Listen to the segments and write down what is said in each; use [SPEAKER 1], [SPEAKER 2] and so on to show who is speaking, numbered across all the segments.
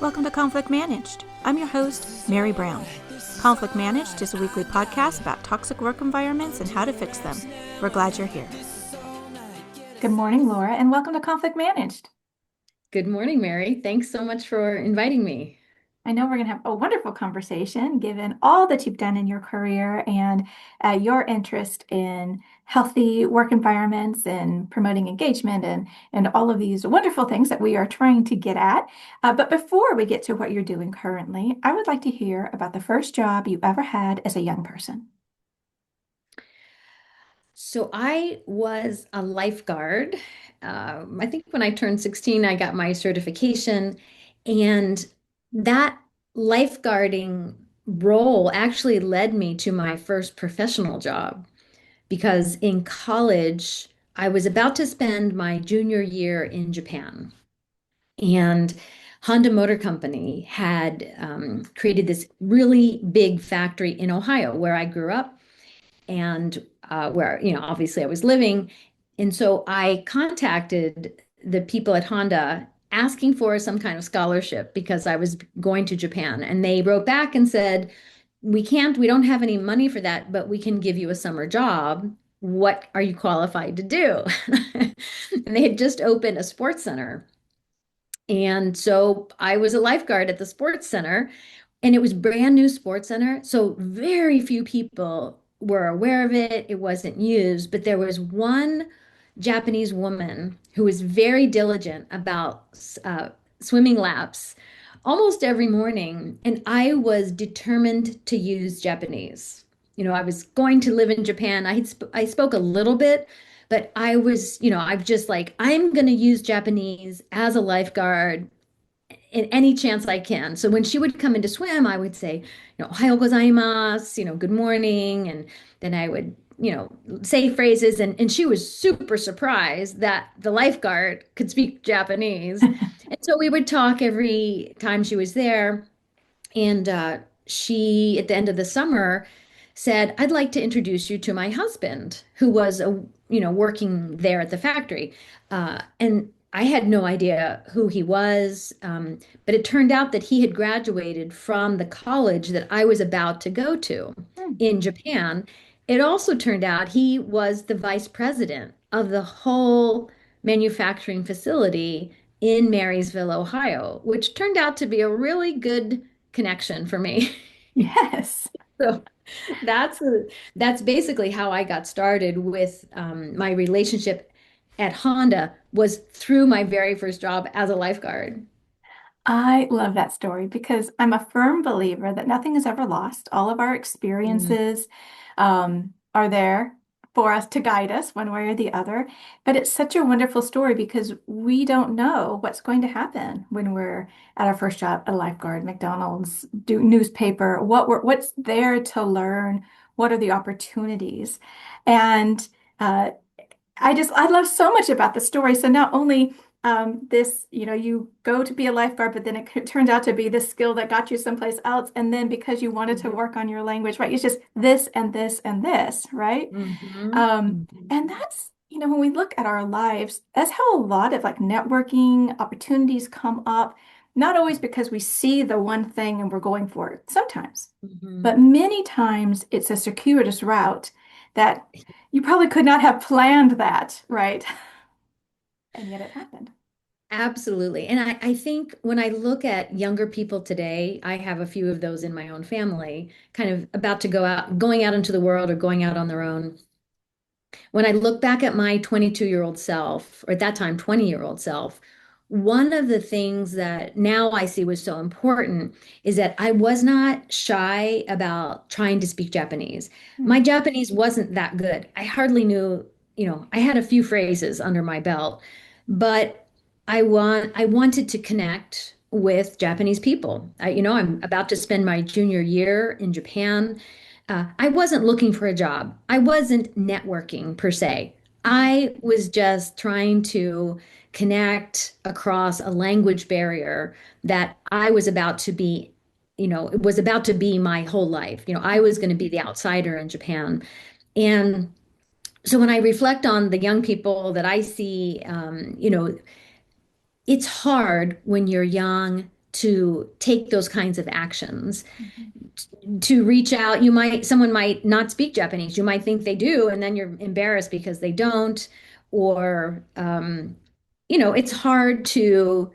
[SPEAKER 1] Welcome to Conflict Managed. I'm your host, Mary Brown. Conflict Managed is a weekly podcast about toxic work environments and how to fix them. We're glad you're here. Good morning, Laura, and welcome to Conflict Managed.
[SPEAKER 2] Good morning, Mary. Thanks so much for inviting me.
[SPEAKER 1] I know we're going to have a wonderful conversation given all that you've done in your career and your interest in healthy work environments and promoting engagement and all of these wonderful things that we are trying to get at. But before we get to what you're doing currently, I would like to hear about the first job you ever had as a young person.
[SPEAKER 2] So I was a lifeguard. I think when I turned 16, I got my certification, and that lifeguarding role actually led me to my first professional job because in college, I was about to spend my junior year in Japan. And Honda Motor Company had created this really big factory in Ohio, where I grew up and where, obviously I was living. And so I contacted the people at Honda asking for some kind of scholarship because I was going to Japan. And they wrote back and said, we don't have any money for that, but we can give you a summer job. What are you qualified to do? And they had just opened a sports center. And so I was a lifeguard at the sports center, and it was brand new sports center. So very few people were aware of it. It wasn't used, but there was one Japanese woman who was very diligent about swimming laps almost every morning. And I was determined to use Japanese. I was going to live in Japan. I spoke a little bit, but I was, I'm just like, I'm going to use Japanese as a lifeguard in any chance I can. So when she would come in to swim, I would say, Ohayo gozaimasu, good morning. And then I would, say phrases. And she was super surprised that the lifeguard could speak Japanese. And so we would talk every time she was there. And she, at the end of the summer, said, "I'd like to introduce you to my husband, who was working there at the factory." And I had no idea who he was, but it turned out that he had graduated from the college that I was about to go to
[SPEAKER 1] Hmm.
[SPEAKER 2] in Japan. It also turned out he was the vice president of the whole manufacturing facility in Marysville, Ohio, which turned out to be a really good connection for me.
[SPEAKER 1] Yes.
[SPEAKER 2] So that's that's basically how I got started with my relationship at Honda was through my very first job as a lifeguard.
[SPEAKER 1] I love that story because I'm a firm believer that nothing is ever lost. All of our
[SPEAKER 2] Mm,
[SPEAKER 1] experiences are there for us to guide us one way or the other. But it's such a wonderful story because we don't know what's going to happen when we're at our first job, a lifeguard, McDonald's, do newspaper, what's there to learn, what are the opportunities. And uh, I love so much about the story. So not only you go to be a lifeguard, but then it turns out to be the skill that got you someplace else. And then because you wanted to
[SPEAKER 2] mhm,
[SPEAKER 1] work on your language, right? It's just this and this and this, right?
[SPEAKER 2] mhm,
[SPEAKER 1] And that's, when we look at our lives, that's how a lot of like networking opportunities come up. Not always because we see the one thing and we're going for it, sometimes,
[SPEAKER 2] mhm.
[SPEAKER 1] but many times it's a circuitous route that you probably could not have planned that, right? And yet it happened.
[SPEAKER 2] Absolutely. And I think when I look at younger people today, I have a few of those in my own family, kind of about to going out into the world or going out on their own. When I look back at my 22-year-old self, or at that time, 20-year-old self, one of the things that now I see was so important is that I was not shy about trying to speak Japanese. My
[SPEAKER 1] Hmm.
[SPEAKER 2] Japanese wasn't that good. I hardly knew, I had a few phrases under my belt, but I wanted to connect with Japanese people. I'm about to spend my junior year in Japan. I wasn't looking for a job. I wasn't networking per se. I was just trying to connect across a language barrier that I was about to be, it was about to be my whole life. I was going to be the outsider in Japan. And so when I reflect on the young people that I see, it's hard when you're young to take those kinds of actions,
[SPEAKER 1] Mhm.
[SPEAKER 2] to reach out. Someone might not speak Japanese. You might think they do, and then you're embarrassed because they don't. Or, it's hard to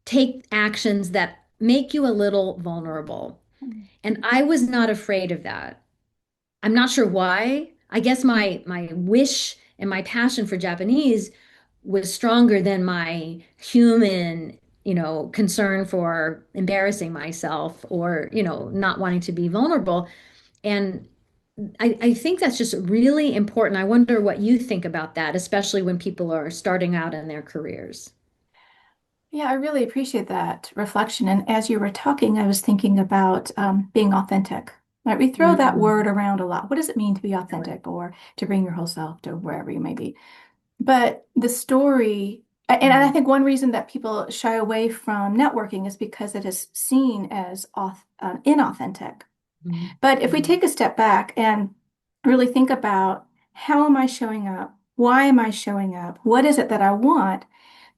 [SPEAKER 2] take actions that make you a little vulnerable.
[SPEAKER 1] Mhm.
[SPEAKER 2] And I was not afraid of that. I'm not sure why. I guess my wish and my passion for Japanese was stronger than my human, concern for embarrassing myself or, not wanting to be vulnerable. And I think that's just really important. I wonder what you think about that, especially when people are starting out in their careers.
[SPEAKER 1] Yeah, I really appreciate that reflection. And as you were talking, I was thinking about being authentic. Right? We throw that
[SPEAKER 2] Mm,
[SPEAKER 1] word around a lot. What does it mean to be
[SPEAKER 2] really?
[SPEAKER 1] authentic or to bring your whole self to wherever you may be? But the story, and I
[SPEAKER 2] Mm,
[SPEAKER 1] think one reason that people shy away from networking is because it is seen as inauthentic.
[SPEAKER 2] mm,
[SPEAKER 1] But if we
[SPEAKER 2] mm,
[SPEAKER 1] take a step back and really think about how am I showing up? Why am I showing up? What is it that I want?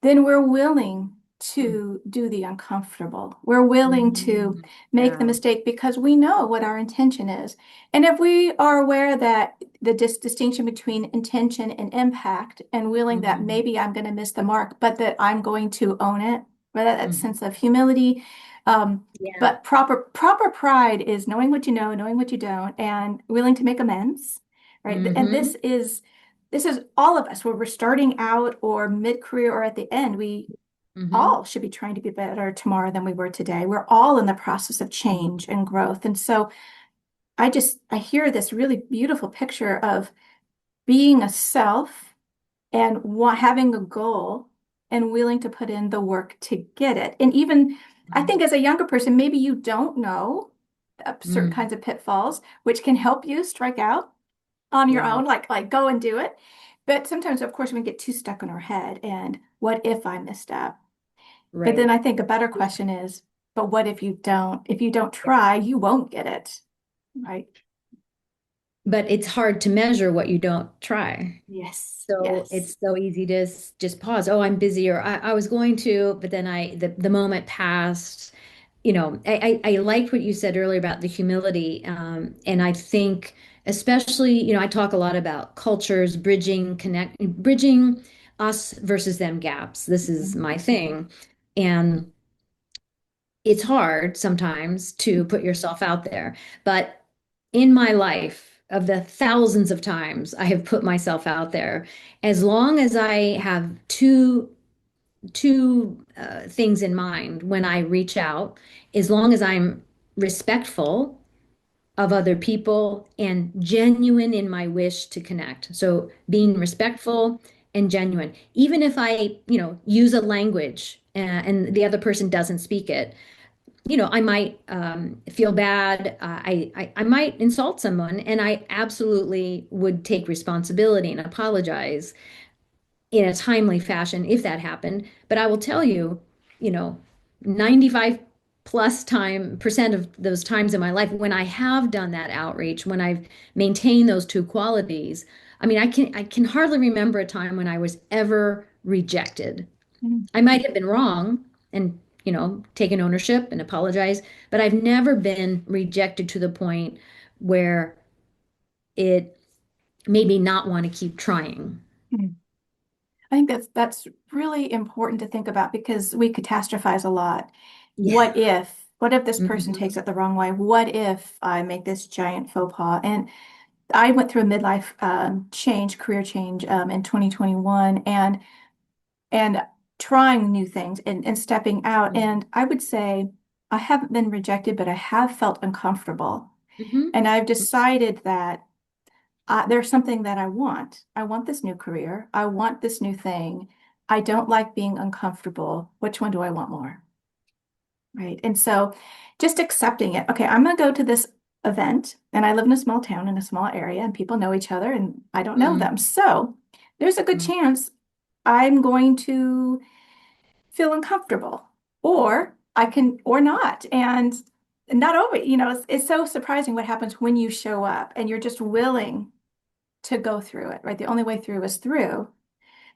[SPEAKER 1] Then we're willing
[SPEAKER 2] mm,
[SPEAKER 1] to do the uncomfortable. We're willing to make the
[SPEAKER 2] yeah.
[SPEAKER 1] mistake because we know what our intention is. And if we are aware that the distinction between intention and impact and willing that
[SPEAKER 2] Mm,
[SPEAKER 1] maybe I'm going to miss the mark, but that I'm going to own it, right? That
[SPEAKER 2] mm,
[SPEAKER 1] sense of humility. Um,
[SPEAKER 2] yeah.
[SPEAKER 1] but proper pride is knowing what you know, knowing what you don't, and willing to make amends, right? And
[SPEAKER 2] Hmm.
[SPEAKER 1] this is all of us, where we're starting out or mid-career or at the end. We
[SPEAKER 2] Hmm.
[SPEAKER 1] all should be trying to be better tomorrow than we were today. We're all in the process of change and growth. And so I hear this really beautiful picture of being a self and having a goal and willing to put in the work to get it. And even I think as a younger person, maybe you don't know certain
[SPEAKER 2] Mm,
[SPEAKER 1] kinds of pitfalls, which can help you strike out on your
[SPEAKER 2] yeah.
[SPEAKER 1] own, like go and do it. But sometimes, of course, we get too stuck in our head and what if I messed up? But then
[SPEAKER 2] Right.
[SPEAKER 1] I think a better
[SPEAKER 2] Yeah.
[SPEAKER 1] question is, but what if you don't? If you don't try, you won't get it, right?
[SPEAKER 2] But it's hard to measure what you don't try.
[SPEAKER 1] Yes,
[SPEAKER 2] So
[SPEAKER 1] yes.
[SPEAKER 2] it's so easy to just pause. Oh, I'm busy, or I was going to, but then the moment passed. I liked what you said earlier about the humility. And I think, especially, I talk a lot about cultures, bridging us versus them gaps. This is
[SPEAKER 1] Mhm.
[SPEAKER 2] my thing. And it's hard sometimes to put yourself out there. But in my life, of the thousands of times I have put myself out there, as long as I have two things in mind when I reach out, as long as I'm respectful of other people and genuine in my wish to connect. So being respectful and genuine, even if I, use a language and the other person doesn't speak it, I might feel bad. I might insult someone, and I absolutely would take responsibility and apologize in a timely fashion if that happened. But I will tell you, you know, 95 plus percent of those times in my life when I have done that outreach, when I've maintained those two qualities, I mean, I can hardly remember a time when I was ever rejected.
[SPEAKER 1] Mhm.
[SPEAKER 2] I might have been wrong and, taken ownership and apologize, but I've never been rejected to the point where it made me not want to keep trying.
[SPEAKER 1] Mhm. I think that's really important to think about because we catastrophize a lot.
[SPEAKER 2] Yeah.
[SPEAKER 1] What if this person
[SPEAKER 2] Hmm.
[SPEAKER 1] takes it the wrong way? What if I make this giant faux pas? And I went through a midlife career change in 2021, and trying new things and stepping out. And I would say I haven't been rejected, but I have felt uncomfortable.
[SPEAKER 2] Hmm.
[SPEAKER 1] And I've decided that there's something that I want. I want this new career. I want this new thing. I don't like being uncomfortable. Which one do I want more? Right. And so just accepting it. Okay, I'm going to go to this event, and I live in a small town in a small area, and people know each other, and I don't know them. So there's a good chance I'm going to feel uncomfortable, or I can, or not. And not always, it's so surprising what happens when you show up and you're just willing to go through it, right? The only way through is through.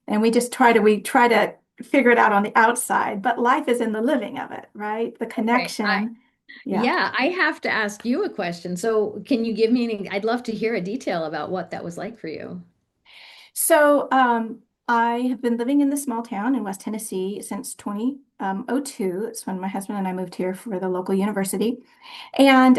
[SPEAKER 1] And we try to figure it out on the outside, but life is in the living of it, right? The
[SPEAKER 2] Okay.
[SPEAKER 1] connection. Yeah.
[SPEAKER 2] Yeah, I have to ask you a question. So, can you give me any? I'd love to hear a detail about what that was like for you.
[SPEAKER 1] So I have been living in this small town in West Tennessee since 2002. It's when my husband and I moved here for the local university. And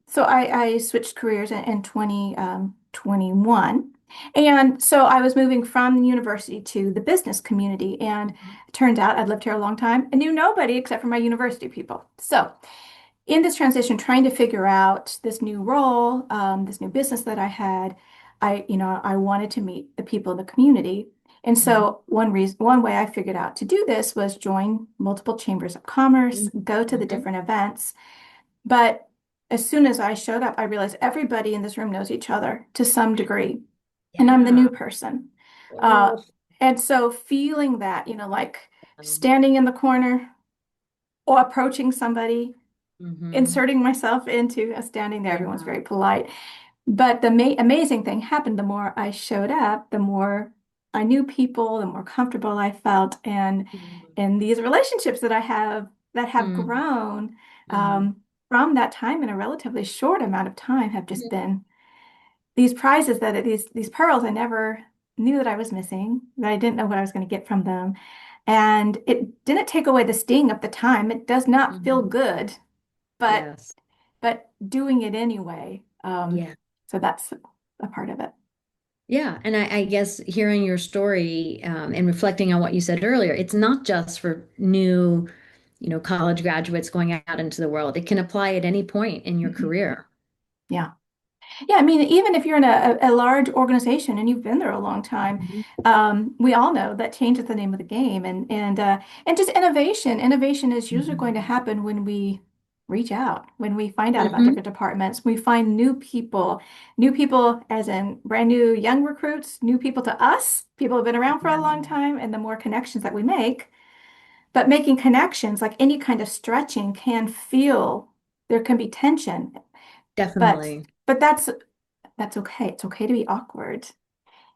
[SPEAKER 1] so I switched careers in 2021. And so I was moving from the university to the business community. And it turned out I'd lived here a long time and knew nobody except for my university people. So in this transition, trying to figure out this new role, this new business that I had, I wanted to meet the people in the community. And
[SPEAKER 2] Mhm.
[SPEAKER 1] so one way I figured out to do this was join multiple chambers of commerce, go to the
[SPEAKER 2] Mhm.
[SPEAKER 1] different events. But as soon as I showed up, I realized everybody in this room knows each other to some degree, and I'm the
[SPEAKER 2] Yeah.
[SPEAKER 1] new person. Uh,
[SPEAKER 2] Oh.
[SPEAKER 1] and so feeling that, like standing in the corner or approaching somebody,
[SPEAKER 2] Mm-hmm.
[SPEAKER 1] inserting myself into a standing there. Everyone's
[SPEAKER 2] Yeah.
[SPEAKER 1] very polite. But the amazing thing happened the more I showed up, the more I knew people, the more comfortable I felt. And these relationships that have
[SPEAKER 2] Mm-hmm.
[SPEAKER 1] grown from that time in a relatively short amount of time have just been these prizes these pearls I never knew that I was missing, that I didn't know what I was going to get from them. And it didn't take away the sting of the time. It does not feel
[SPEAKER 2] Mm-hmm.
[SPEAKER 1] good, but
[SPEAKER 2] Yes.
[SPEAKER 1] doing it anyway.
[SPEAKER 2] Yeah.
[SPEAKER 1] So that's a part of it.
[SPEAKER 2] Yeah. And I guess hearing your story and reflecting on what you said earlier, it's not just for new, college graduates going out into the world. It can apply at any point in your
[SPEAKER 1] Mhm.
[SPEAKER 2] career.
[SPEAKER 1] Yeah. Yeah, I mean, even if you're in a large organization and you've been there a long time,
[SPEAKER 2] Mhm.
[SPEAKER 1] we all know that change is the name of the game, and just innovation. Innovation is usually going to
[SPEAKER 2] Mhm.
[SPEAKER 1] happen when we reach out, when we find out about
[SPEAKER 2] Mhm.
[SPEAKER 1] different departments, we find new people as in brand new young recruits, new people to us, people who've been around for a long time, and the more connections that we make. But making connections, like any kind of stretching, can feel there can be tension, but
[SPEAKER 2] Definitely.
[SPEAKER 1] but that's okay. It's okay to be awkward.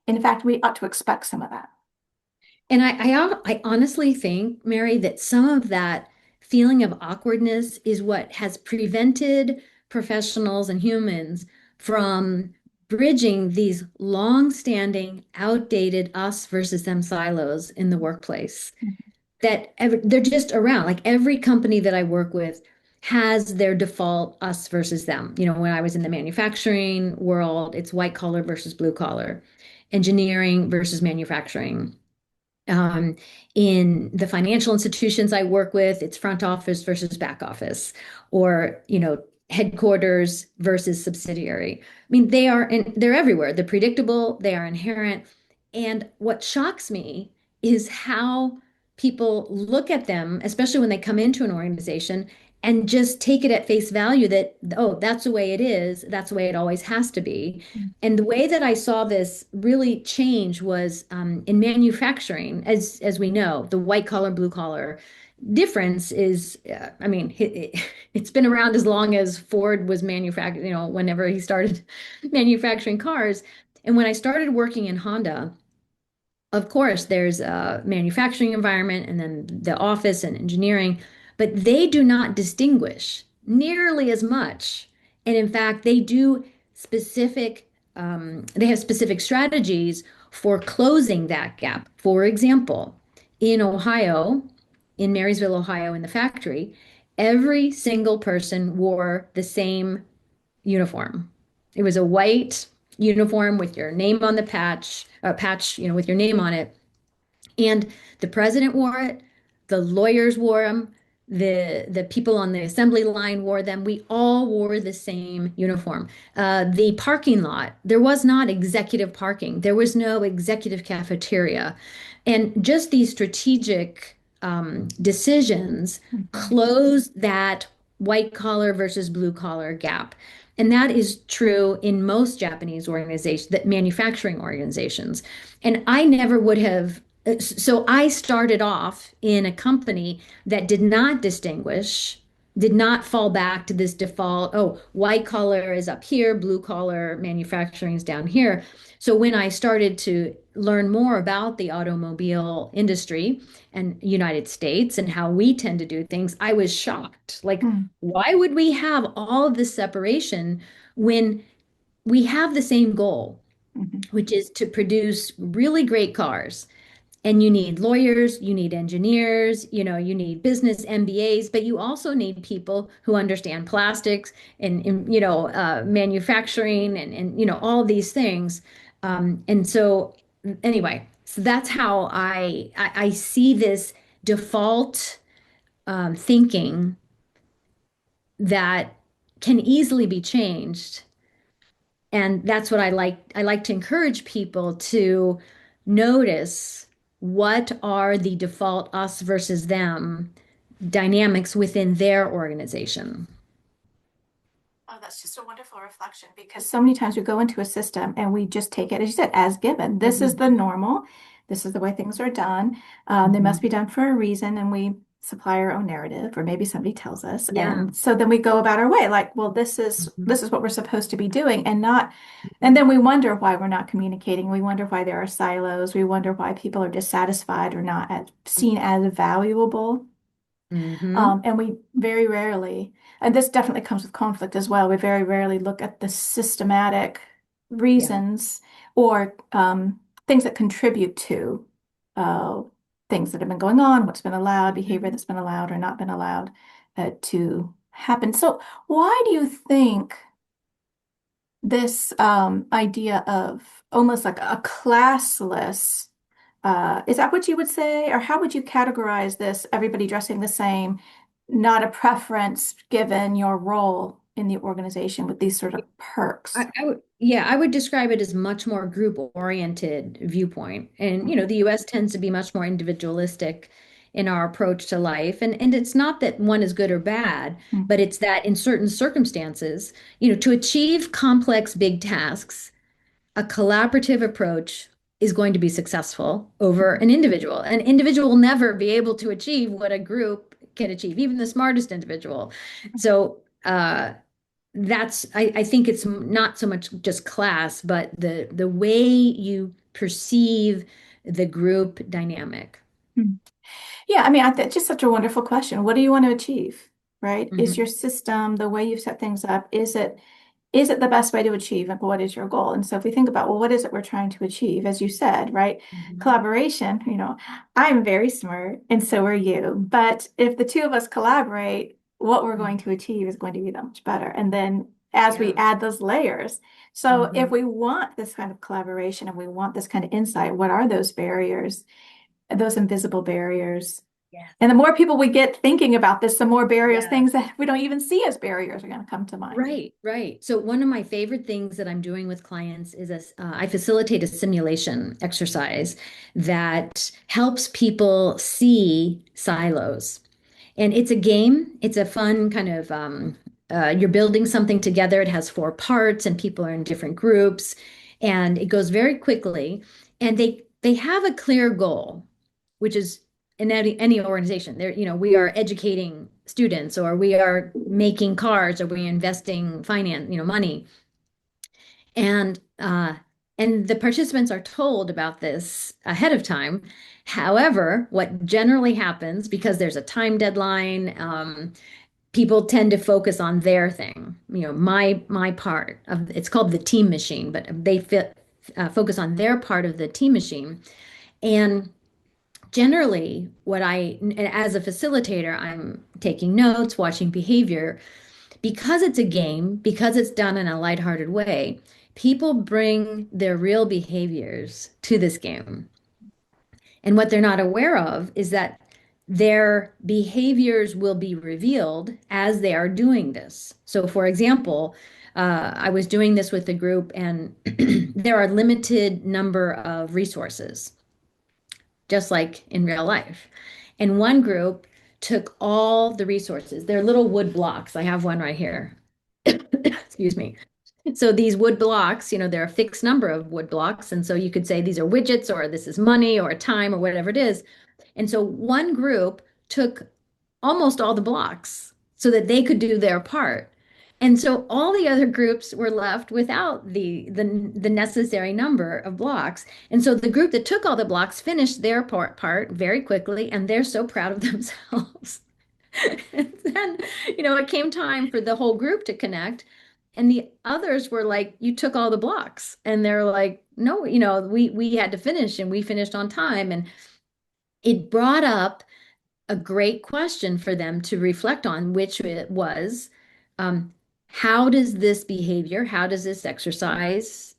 [SPEAKER 1] In fact, we ought to expect some of that.
[SPEAKER 2] And I honestly think, Mary, that some of that feeling of awkwardness is what has prevented professionals and humans from bridging these long-standing, outdated us versus them silos in the workplace. They're just around. Like every company that I work with has their default us versus them. When I was in the manufacturing world, it's white collar versus blue collar, engineering versus manufacturing. In the financial institutions I work with, it's front office versus back office, or headquarters versus subsidiary. I mean, they're everywhere. They're predictable, they are inherent. And what shocks me is how people look at them, especially when they come into an organization, and just take it at face value that, oh, that's the way it is, that's the way it always has to be. And the way that I saw this really change was in manufacturing, as we know, the white collar, blue collar difference is, I mean, it's been around as long as Ford was manufacturing, whenever he started manufacturing cars. And when I started working in Honda, of course, there's a manufacturing environment and then the office and engineering, but they do not distinguish nearly as much. And in fact, they have specific strategies for closing that gap. For example, in Ohio, in Marysville, Ohio, in the factory, every single person wore the same uniform. It was a white uniform with your name on the patch, with your name on it. And the president wore it, the lawyers wore them, the people on the assembly line wore them. We all wore the same uniform. The parking lot, there was not executive parking. There was no executive cafeteria. And just these strategic decisions
[SPEAKER 1] Mhm.
[SPEAKER 2] close that white collar versus blue collar gap. And that is true in most Japanese organizations, that manufacturing organizations. And I never would have. So I started off in a company that did not distinguish did not fall back to this default, oh, white collar is up here, blue collar manufacturing is down here. So when I started to learn more about the automobile industry and United States and how we tend to do things, I was shocked. Like,
[SPEAKER 1] Mm,
[SPEAKER 2] why would we have all of this separation when we have the same goal,
[SPEAKER 1] mhm,
[SPEAKER 2] which is to produce really great cars? And you need lawyers, you need engineers, you need business MBAs, but you also need people who understand plastics and manufacturing and all these things. And so anyway, so that's how I see this default thinking that can easily be changed. And that's what I like. I like to encourage people to notice what are the default us versus them dynamics within their organization.
[SPEAKER 1] oh, that's just a wonderful reflection because so many times we go into a system and we just take it, as you said, as given. This is
[SPEAKER 2] Mhm,
[SPEAKER 1] the normal. This is the way things are done. They must
[SPEAKER 2] mhm.
[SPEAKER 1] be done for a reason, and we supply our own narrative, or maybe somebody tells us,
[SPEAKER 2] Yeah.
[SPEAKER 1] and so then we go about our way, like, well, this is
[SPEAKER 2] Mhm,
[SPEAKER 1] this is what we're supposed to be doing, and not. And
[SPEAKER 2] mhm.
[SPEAKER 1] then we wonder why we're not communicating. We wonder why there are silos. We wonder why people are dissatisfied or not seen as valuable.
[SPEAKER 2] Mhm.
[SPEAKER 1] And we very rarely, and this definitely comes with conflict as well, we very rarely look at the systematic
[SPEAKER 2] Yeah.
[SPEAKER 1] reasons or things that contribute to uh, things that have been going on, what's been allowed, behavior
[SPEAKER 2] Mhm.
[SPEAKER 1] that's been allowed or not been allowed to happen. So, why do you think this idea of almost like a classless, is that what you would say? Or how would you categorize this, everybody dressing the same, not a preference given your role in the organization with these sort of perks?
[SPEAKER 2] I would describe it as much more group oriented viewpoint. And,
[SPEAKER 1] Mhm.
[SPEAKER 2] the US tends to be much more individualistic in our approach to life. And it's not that one is good or bad,
[SPEAKER 1] Mm,
[SPEAKER 2] but it's that in certain circumstances, to achieve complex big tasks, a collaborative approach is going to be successful over
[SPEAKER 1] mhm,
[SPEAKER 2] an individual. An individual will never be able to achieve what a group can achieve, even the smartest individual. So, I think it's not so much just class, but the way you perceive the group dynamic.
[SPEAKER 1] mhm. Yeah, I mean, that's just such a wonderful question. What do you want to achieve, right? Is your
[SPEAKER 2] Mhm,
[SPEAKER 1] system, the way you've set things up, is it the best way to achieve? Like, what is your goal? And so if we think about, well, what is it we're trying to achieve? As you said, right?
[SPEAKER 2] mhm.
[SPEAKER 1] Collaboration, I'm very smart and so are you. But if the two of us collaborate, what we're going
[SPEAKER 2] Mhm.
[SPEAKER 1] to achieve is going to be that much better. And then as we
[SPEAKER 2] Yeah.
[SPEAKER 1] add those layers, so if
[SPEAKER 2] Mhm.
[SPEAKER 1] we want this kind of collaboration and we want this kind of insight, what are those barriers, those invisible barriers?
[SPEAKER 2] Yes.
[SPEAKER 1] And the more people we get thinking about this, the more barriers,
[SPEAKER 2] Yeah.
[SPEAKER 1] things that we don't even see as barriers are going to come to mind.
[SPEAKER 2] Right, right. So one of my favorite things that I'm doing with clients is I facilitate a simulation exercise that helps people see silos. And it's a game. It's a fun kind of you're building something together. It has four parts, and people are in different groups, and it goes very quickly. And they have a clear goal, which is in any organization. There, we are educating students, or we are making cars, or we're investing finance, money, and the participants are told about this ahead of time. However, what generally happens, because there's a time deadline, people tend to focus on their thing. My part of it's called the team machine, but focus on their part of the team machine. And generally, as a facilitator, I'm taking notes, watching behavior. Because it's a game, because it's done in a lighthearted way, people bring their real behaviors to this game. And what they're not aware of is that their behaviors will be revealed as they are doing this. So, for example, I was doing this with a group, and there are limited number of resources, just like in real life. And one group took all the resources. They're little wood blocks. I have one right here. Excuse me. So these wood blocks, there are a fixed number of wood blocks. And so you could say these are widgets, or this is money, or time, or whatever it is. And so one group took almost all the blocks. so that they could do their part. And so all the other groups were left without the necessary number of blocks. And so the group that took all the blocks finished their part very quickly, and they're so proud of themselves. And then, it came time for the whole group to connect. And the others were like, you took all the blocks. And they're like, no, we had to finish and we finished on time. And it brought up a great question for them to reflect on, which it was, um, how does this behavior, how does this exercise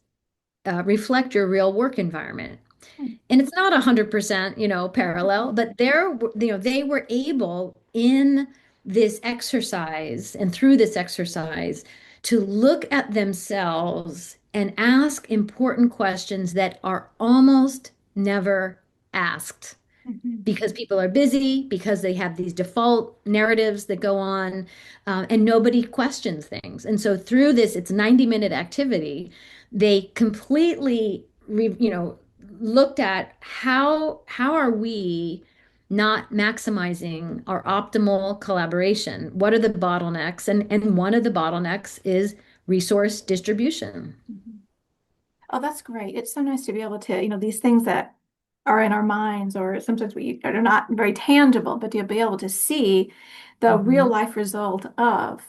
[SPEAKER 2] reflect your real work environment? And it's not 100%, parallel, but they were able in this exercise and through this exercise to look at themselves and ask important questions that are almost never asked
[SPEAKER 1] Mhm.
[SPEAKER 2] because people are busy, because they have these default narratives that go on, and nobody questions things. And so through this, it's 90-minute activity. They completely, looked at how are we not maximizing our optimal collaboration? What are the bottlenecks? And one of the bottlenecks is resource distribution.
[SPEAKER 1] Mhm. Oh, that's great. It's so nice to be able to, these things that are in our minds or sometimes we are not very tangible, but to be able to see the real
[SPEAKER 2] Mhm.
[SPEAKER 1] life result of.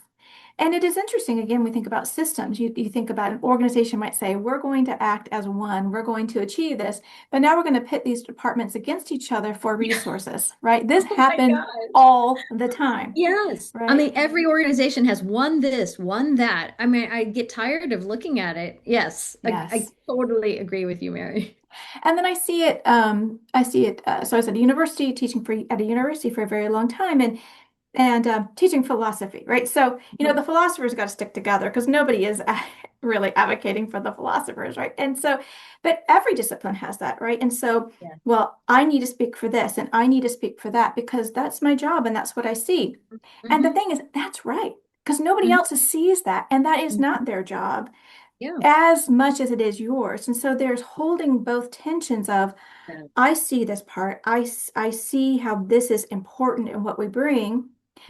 [SPEAKER 1] And it is interesting, again, we think about systems. You think about an organization might say, we're going to act as one, we're going to achieve this, but now we're going to pit these departments against each other for resources, right? This
[SPEAKER 2] Oh my
[SPEAKER 1] happens
[SPEAKER 2] God.
[SPEAKER 1] all the time,
[SPEAKER 2] Yes. I
[SPEAKER 1] right?
[SPEAKER 2] mean, every organization has one this, one that. I mean, I get tired of looking at it. Yes, I
[SPEAKER 1] Yes.
[SPEAKER 2] totally agree with you, Mary.
[SPEAKER 1] And then I see it. So I was at a university teaching at a university for a very long time, and teaching philosophy, right? So,
[SPEAKER 2] Mhm.
[SPEAKER 1] the philosophers got to stick together because nobody is really advocating for the philosophers, right? And so, but every discipline has that, right? And so,
[SPEAKER 2] Yeah.
[SPEAKER 1] well, I need to speak for this and I need to speak for that because that's my job and that's what I see. And the
[SPEAKER 2] Hmm.
[SPEAKER 1] thing is, that's right, because nobody
[SPEAKER 2] Hmm.
[SPEAKER 1] else sees that, and that is not
[SPEAKER 2] Hmm.
[SPEAKER 1] their job
[SPEAKER 2] Yeah.
[SPEAKER 1] as much as it is yours. And so there's holding both tensions of,
[SPEAKER 2] Yeah.
[SPEAKER 1] I see this part. I see how this is important in what we bring,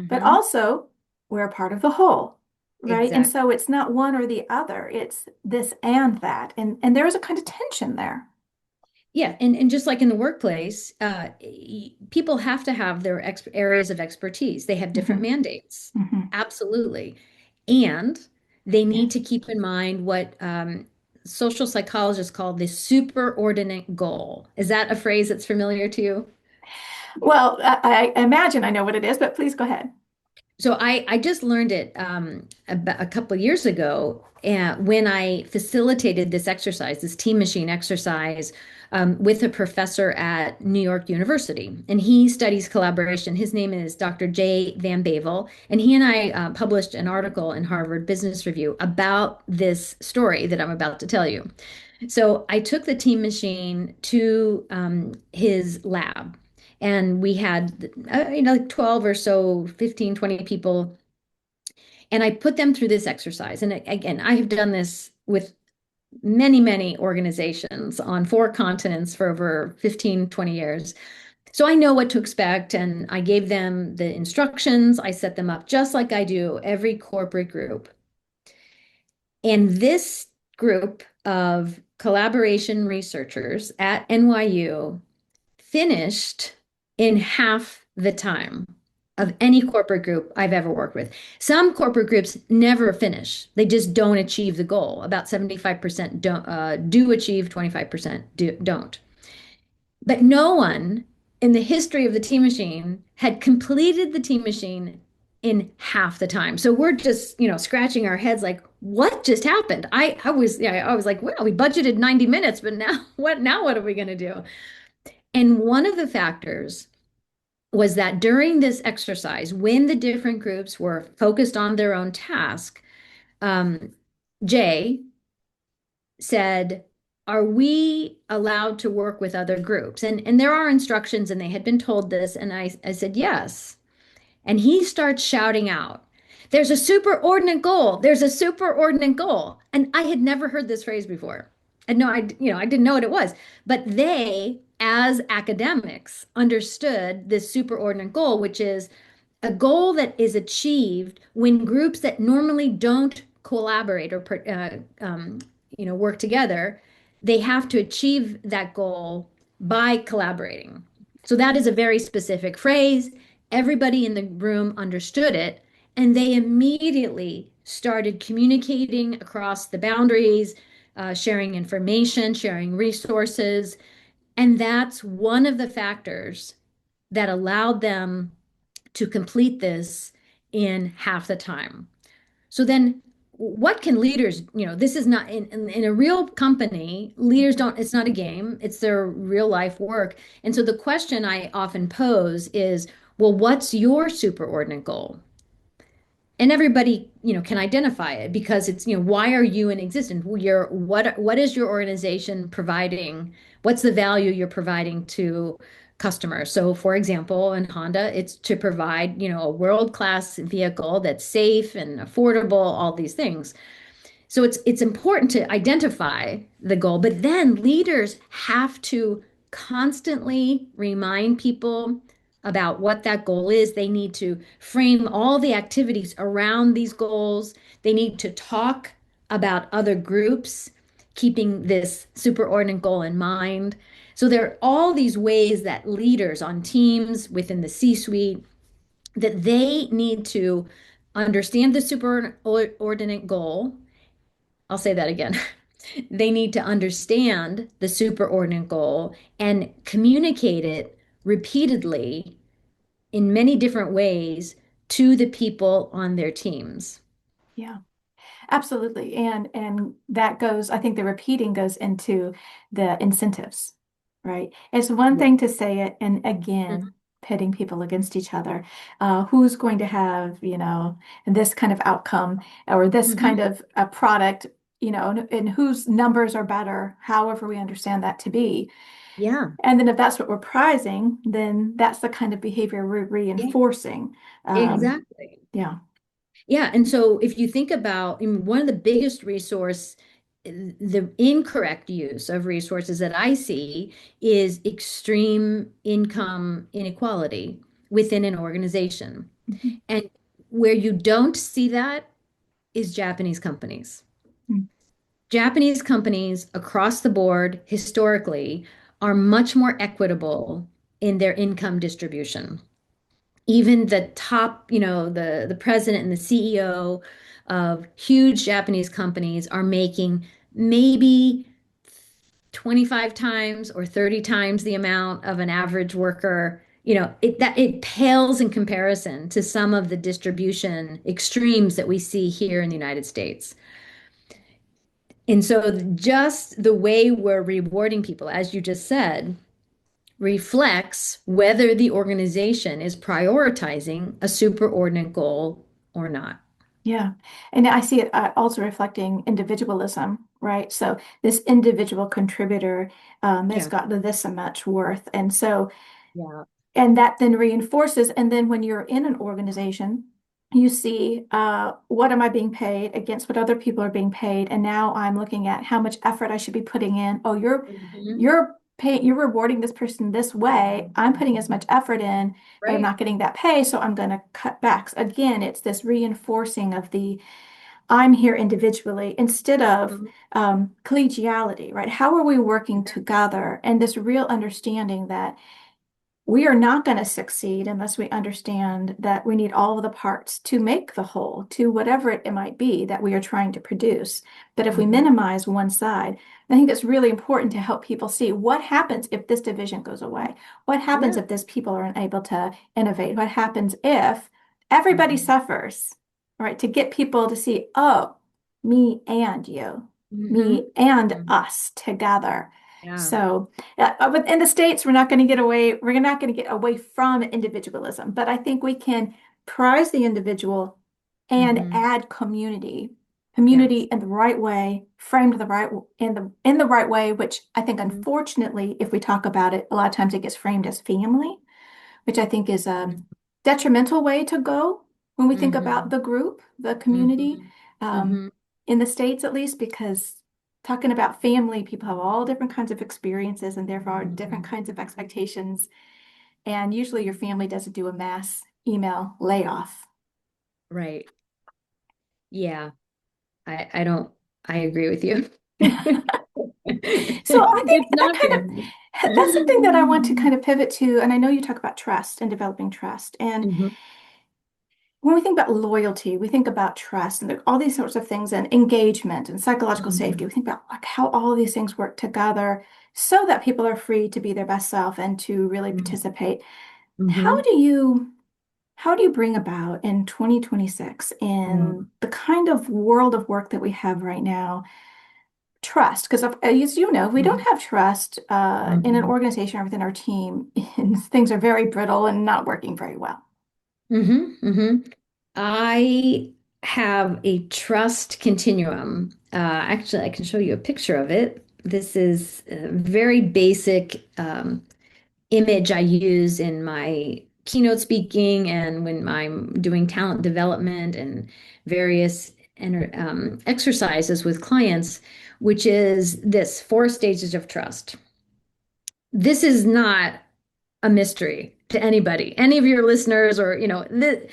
[SPEAKER 1] but
[SPEAKER 2] Hmm.
[SPEAKER 1] also we're a part of the whole, right? And
[SPEAKER 2] Exactly.
[SPEAKER 1] so it's not one or the other. It's this and that. And there is a kind of tension there.
[SPEAKER 2] Yeah, and just like in the workplace, people have to have their ex areas of expertise. They have different
[SPEAKER 1] Hmm.
[SPEAKER 2] mandates.
[SPEAKER 1] Hmm.
[SPEAKER 2] Absolutely. And they
[SPEAKER 1] Yeah.
[SPEAKER 2] need to keep in mind what social psychologists call the superordinate goal. Is that a phrase that's familiar to you?
[SPEAKER 1] Well, I imagine I know what it is, but please go ahead.
[SPEAKER 2] So I just learned it about a couple of years ago when I facilitated this exercise, this team machine exercise, with a professor at New York University, and he studies collaboration. His name is Dr. Jay Van Bavel, and he and I published an article in Harvard Business Review about this story that I'm about to tell you. So I took the team machine to his lab, and we had, like 12 or so, 15, 20 people. And I put them through this exercise. And again, I have done this with many, many organizations on 4 continents for over 15, 20 years. So I know what to expect. And I gave them the instructions. I set them up just like I do every corporate group. And this group of collaboration researchers at NYU finished in half the time of any corporate group I've ever worked with. Some corporate groups never finish. They just don't achieve the goal. About 75% do achieve, 25% don't. But no one in the history of the team machine had completed the team machine in half the time. So we're just, scratching our heads like, what just happened? I was like, well, we budgeted 90 minutes, but now what are we going to do? And one of the factors was that during this exercise, when the different groups were focused on their own task, um, Jay said, are we allowed to work with other groups? And there are instructions, and they had been told this. And I said, yes. And he starts shouting out, there's a superordinate goal. There's a superordinate goal. And I had never heard this phrase before. And no, I didn't know what it was. But they, as academics, understood this superordinate goal, which is a goal that is achieved when groups that normally don't collaborate or work together, they have to achieve that goal by collaborating. So that is a very specific phrase. Everybody in the room understood it, and they immediately started communicating across the boundaries, sharing information, sharing resources. And that's one of the factors that allowed them to complete this in half the time. So then what can leaders, this is not in a real company, leaders don't, it's not a game, it's their real life work. And so the question I often pose is, well, what's your superordinate goal? And everybody, can identify it because it's, why are you in existence? What is your organization providing? What's the value you're providing to customers? So, for example, in Honda, it's to provide, a world-class vehicle that's safe and affordable, all these things. So it's important to identify the goal, but then leaders have to constantly remind people about what that goal is. They need to frame all the activities around these goals. They need to talk about other groups, keeping this superordinate goal in mind. So there are all these ways that leaders on teams within the C-suite that they need to understand the superordinate goal. I'll say that again. They need to understand the superordinate goal and communicate it repeatedly in many different ways to the people on their teams.
[SPEAKER 1] Yeah. Absolutely. And that goes, I think the repeating goes into the incentives, right? It's one
[SPEAKER 2] Yeah.
[SPEAKER 1] thing to say it and
[SPEAKER 2] Mhm.
[SPEAKER 1] again, pitting people against each other. Who's going to have, this kind of outcome or this kind
[SPEAKER 2] Mhm.
[SPEAKER 1] of a product, and whose numbers are better, however we understand that to be.
[SPEAKER 2] Yeah.
[SPEAKER 1] And then if that's what we're prizing, then that's the kind of behavior we're
[SPEAKER 2] Yeah.
[SPEAKER 1] reinforcing. Um,
[SPEAKER 2] Exactly.
[SPEAKER 1] yeah.
[SPEAKER 2] Yeah. And so if you think about, I mean, one of the biggest resource, the incorrect use of resources that I see is extreme income inequality within an organization.
[SPEAKER 1] Mhm.
[SPEAKER 2] And where you don't see that is Japanese companies.
[SPEAKER 1] Mm.
[SPEAKER 2] Japanese companies across the board historically are much more equitable in their income distribution. Even the top, the president and the CEO of huge Japanese companies are making maybe 25 times or 30 times the amount of an average worker. It pales in comparison to some of the distribution extremes that we see here in the United States. And so just the way we're rewarding people, as you just said, reflects whether the organization is prioritizing a superordinate goal or not.
[SPEAKER 1] Yeah. And I see it also reflecting individualism, right? So this individual contributor has
[SPEAKER 2] Yeah.
[SPEAKER 1] got this much worth. And so,
[SPEAKER 2] Yeah.
[SPEAKER 1] and that then reinforces. And then when you're in an organization, you see what am I being paid against what other people are being paid. And now I'm looking at how much effort I should be putting in. Oh,
[SPEAKER 2] Mhm.
[SPEAKER 1] you're rewarding this person this way. I'm putting as much effort in, but I'm
[SPEAKER 2] Right.
[SPEAKER 1] not getting that pay, so I'm going to cut back. So again, it's this reinforcing of the I'm here individually instead of
[SPEAKER 2] Mhm.
[SPEAKER 1] collegiality, right? How are we working together? And this real understanding that we are not going to succeed unless we understand that we need all of the parts to make the whole, to whatever it might be that we are trying to produce. But if we
[SPEAKER 2] Mhm.
[SPEAKER 1] minimize one side, I think it's really important to help people see what happens if this division goes away. What happens
[SPEAKER 2] Yeah.
[SPEAKER 1] if these people aren't able to innovate? What happens if everybody
[SPEAKER 2] Mhm.
[SPEAKER 1] suffers, right? To get people to see, oh, me and you,
[SPEAKER 2] Mhm.
[SPEAKER 1] me and
[SPEAKER 2] Mhm.
[SPEAKER 1] us together.
[SPEAKER 2] Yeah.
[SPEAKER 1] So, but in the States, we're not going to get away, we're not going to get away from individualism, but I think we can prize the individual and
[SPEAKER 2] Mhm.
[SPEAKER 1] add community
[SPEAKER 2] Yes.
[SPEAKER 1] in the right way, framed in the right way, which I think
[SPEAKER 2] Mhm.
[SPEAKER 1] unfortunately, if we talk about it, a lot of times it gets framed as family, which I think is a
[SPEAKER 2] Mhm.
[SPEAKER 1] detrimental way to go when we think about
[SPEAKER 2] Mhm.
[SPEAKER 1] the group, the community,
[SPEAKER 2] Mhm.
[SPEAKER 1] um,
[SPEAKER 2] Mhm.
[SPEAKER 1] in the States at least, because talking about family, people have all different kinds of experiences and therefore different
[SPEAKER 2] Mhm.
[SPEAKER 1] kinds of expectations. And usually your family doesn't do a mess email layoff.
[SPEAKER 2] Right. Yeah. I don't, I agree with you.
[SPEAKER 1] So I think
[SPEAKER 2] It's
[SPEAKER 1] that
[SPEAKER 2] not good.
[SPEAKER 1] that's something that I want to kind of pivot to. And I know you talk about trust and developing trust. And
[SPEAKER 2] Mhm,
[SPEAKER 1] when we think about loyalty, we think about trust and all these sorts of things and engagement and psychological safety.
[SPEAKER 2] mhm,
[SPEAKER 1] We think about like how all of these things work together so that people are free to be their best self and to really
[SPEAKER 2] mhm,
[SPEAKER 1] participate. How
[SPEAKER 2] mhm,
[SPEAKER 1] do you how do you bring about in 2026 in
[SPEAKER 2] mhm,
[SPEAKER 1] the kind of world of work that we have right now trust? Because as you know, if we don't
[SPEAKER 2] mhm,
[SPEAKER 1] have trust in an
[SPEAKER 2] mhm,
[SPEAKER 1] organization or within our team, things are very brittle and not working very well.
[SPEAKER 2] mhm, mhm. I have a trust continuum. Actually, I can show you a picture of it. This is a very basic image I use in my keynote speaking and when I'm doing talent development and various exercises with clients, which is this 4 stages of trust. This is not a mystery to anybody, any of your listeners, or, the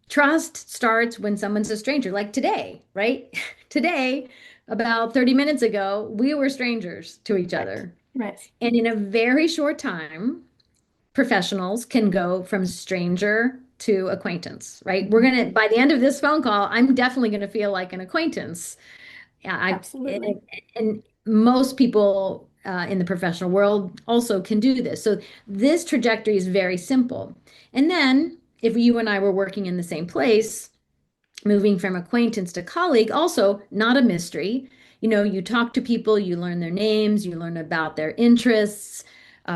[SPEAKER 2] trust starts when someone's a stranger, like today, right? Today, about 30 minutes ago, we were strangers to each
[SPEAKER 1] Right.
[SPEAKER 2] other.
[SPEAKER 1] Right.
[SPEAKER 2] And in a very short time, professionals can go from stranger to acquaintance, right? We're
[SPEAKER 1] Mhm.
[SPEAKER 2] going to, by the end of this phone call, I'm definitely going to feel like an acquaintance.
[SPEAKER 1] Absolutely.
[SPEAKER 2] And most people in the professional world also can do this. So this trajectory is very simple. And then if you and I were working in the same place, moving from acquaintance to colleague, also not a mystery. You talk to people, you learn their names, you learn about their interests,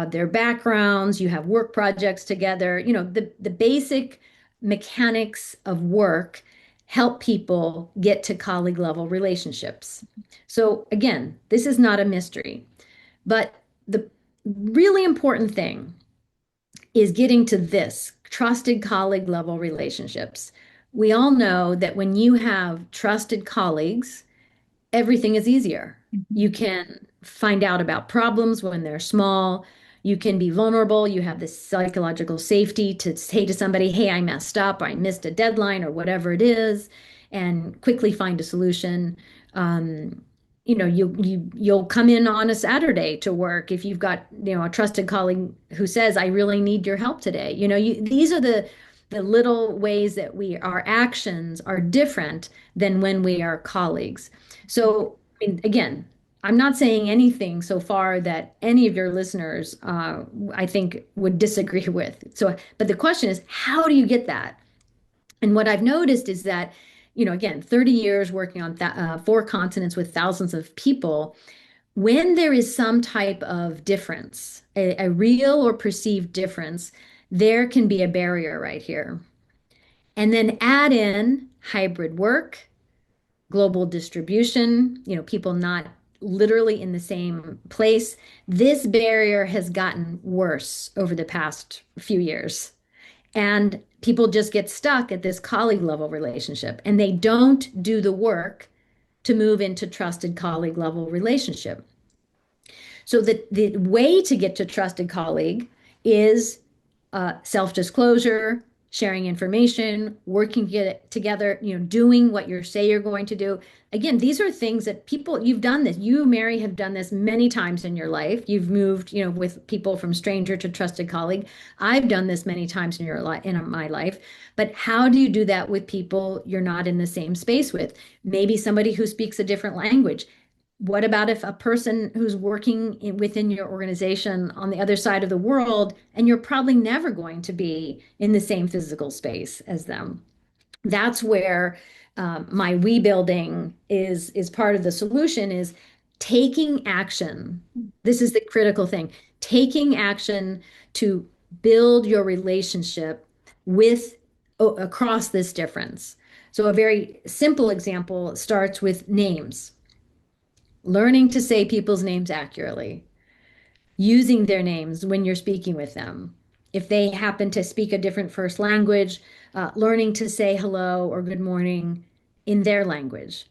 [SPEAKER 2] their backgrounds, you have work projects together. The basic mechanics of work help people get to colleague level relationships. So again, this is not a mystery, but the really important thing is getting to this trusted colleague level relationships. We all know that when you have trusted colleagues, everything is easier.
[SPEAKER 1] Mhm.
[SPEAKER 2] You can find out about problems when they're small. You can be vulnerable. You have this psychological safety to say to somebody, hey, I messed up, or I missed a deadline, or whatever it is, and quickly find a solution. Um, you'll come in on a Saturday to work if you've got, a trusted colleague who says, I really need your help today. These are the little ways that our actions are different than when we are colleagues. So, I mean, again, I'm not saying anything so far that any of your listeners, I think, would disagree with. So, but the question is, how do you get that? And what I've noticed is that, again, 30 years working on 4 continents with thousands of people, when there is some type of difference, a real or perceived difference, there can be a barrier right here. And then add in hybrid work, global distribution, people not literally in the same place. This barrier has gotten worse over the past few years. And people just get stuck at this colleague level relationship and they don't do the work to move into trusted colleague level relationship. So the way to get to trusted colleague is self-disclosure, sharing information, working together, doing what you say you're going to do. Again, these are things that you've done this. You, Mary, have done this many times in your life. You've moved, with people from stranger to trusted colleague. I've done this many times in my life. But how do you do that with people you're not in the same space with? Maybe somebody who speaks a different language. What about if a person who's working within your organization on the other side of the world, and you're probably never going to be in the same physical space as them? That's where my we building is part of the solution, is taking action. This is the critical thing, taking action to build your relationship with across this difference. So a very simple example starts with names, learning to say people's names accurately, using their names when you're speaking with them. If they happen to speak a different first language, learning to say hello or good morning in their language.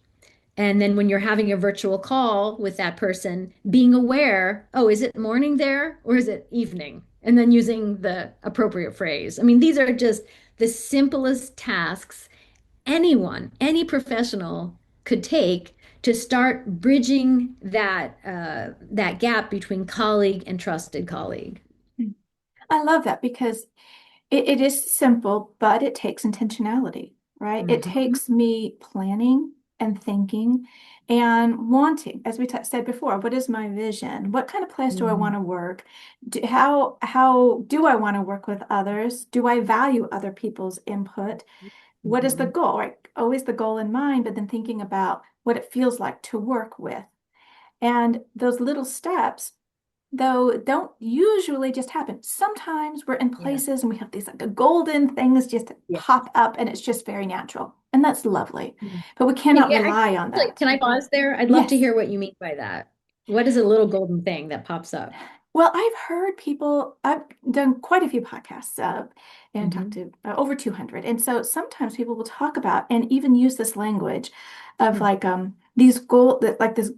[SPEAKER 2] And then when you're having a virtual call with that person, being aware, oh, is it morning there or is it evening? And then using the appropriate phrase. I mean, these are just the simplest tasks anyone, any professional could take to start bridging that gap between colleague and trusted colleague.
[SPEAKER 1] I love that because it is simple, but it takes intentionality, right? It
[SPEAKER 2] Mhm.
[SPEAKER 1] takes me planning and thinking and wanting, as we said before, what is my vision? What kind of place do I want
[SPEAKER 2] Mhm.
[SPEAKER 1] to work? How do I want to work with others? Do I value other people's input? What is the
[SPEAKER 2] Mhm.
[SPEAKER 1] goal, right? Always the goal in mind, but then thinking about what it feels like to work with. And those little steps, though, don't usually just happen. Sometimes we're in
[SPEAKER 2] Yeah.
[SPEAKER 1] places and we have these like golden things just
[SPEAKER 2] Yeah.
[SPEAKER 1] pop up and it's just very natural. And that's lovely.
[SPEAKER 2] Mhm.
[SPEAKER 1] But we
[SPEAKER 2] And
[SPEAKER 1] cannot
[SPEAKER 2] yeah,
[SPEAKER 1] rely on
[SPEAKER 2] actually,
[SPEAKER 1] that.
[SPEAKER 2] can I pause there? I'd love to
[SPEAKER 1] Yes.
[SPEAKER 2] hear what you mean by that. What is a little golden thing that pops up?
[SPEAKER 1] Well, I've heard people, I've done quite a few podcasts and talked
[SPEAKER 2] Hmm.
[SPEAKER 1] to over 200. And so sometimes people will talk about and even use this language of like these like this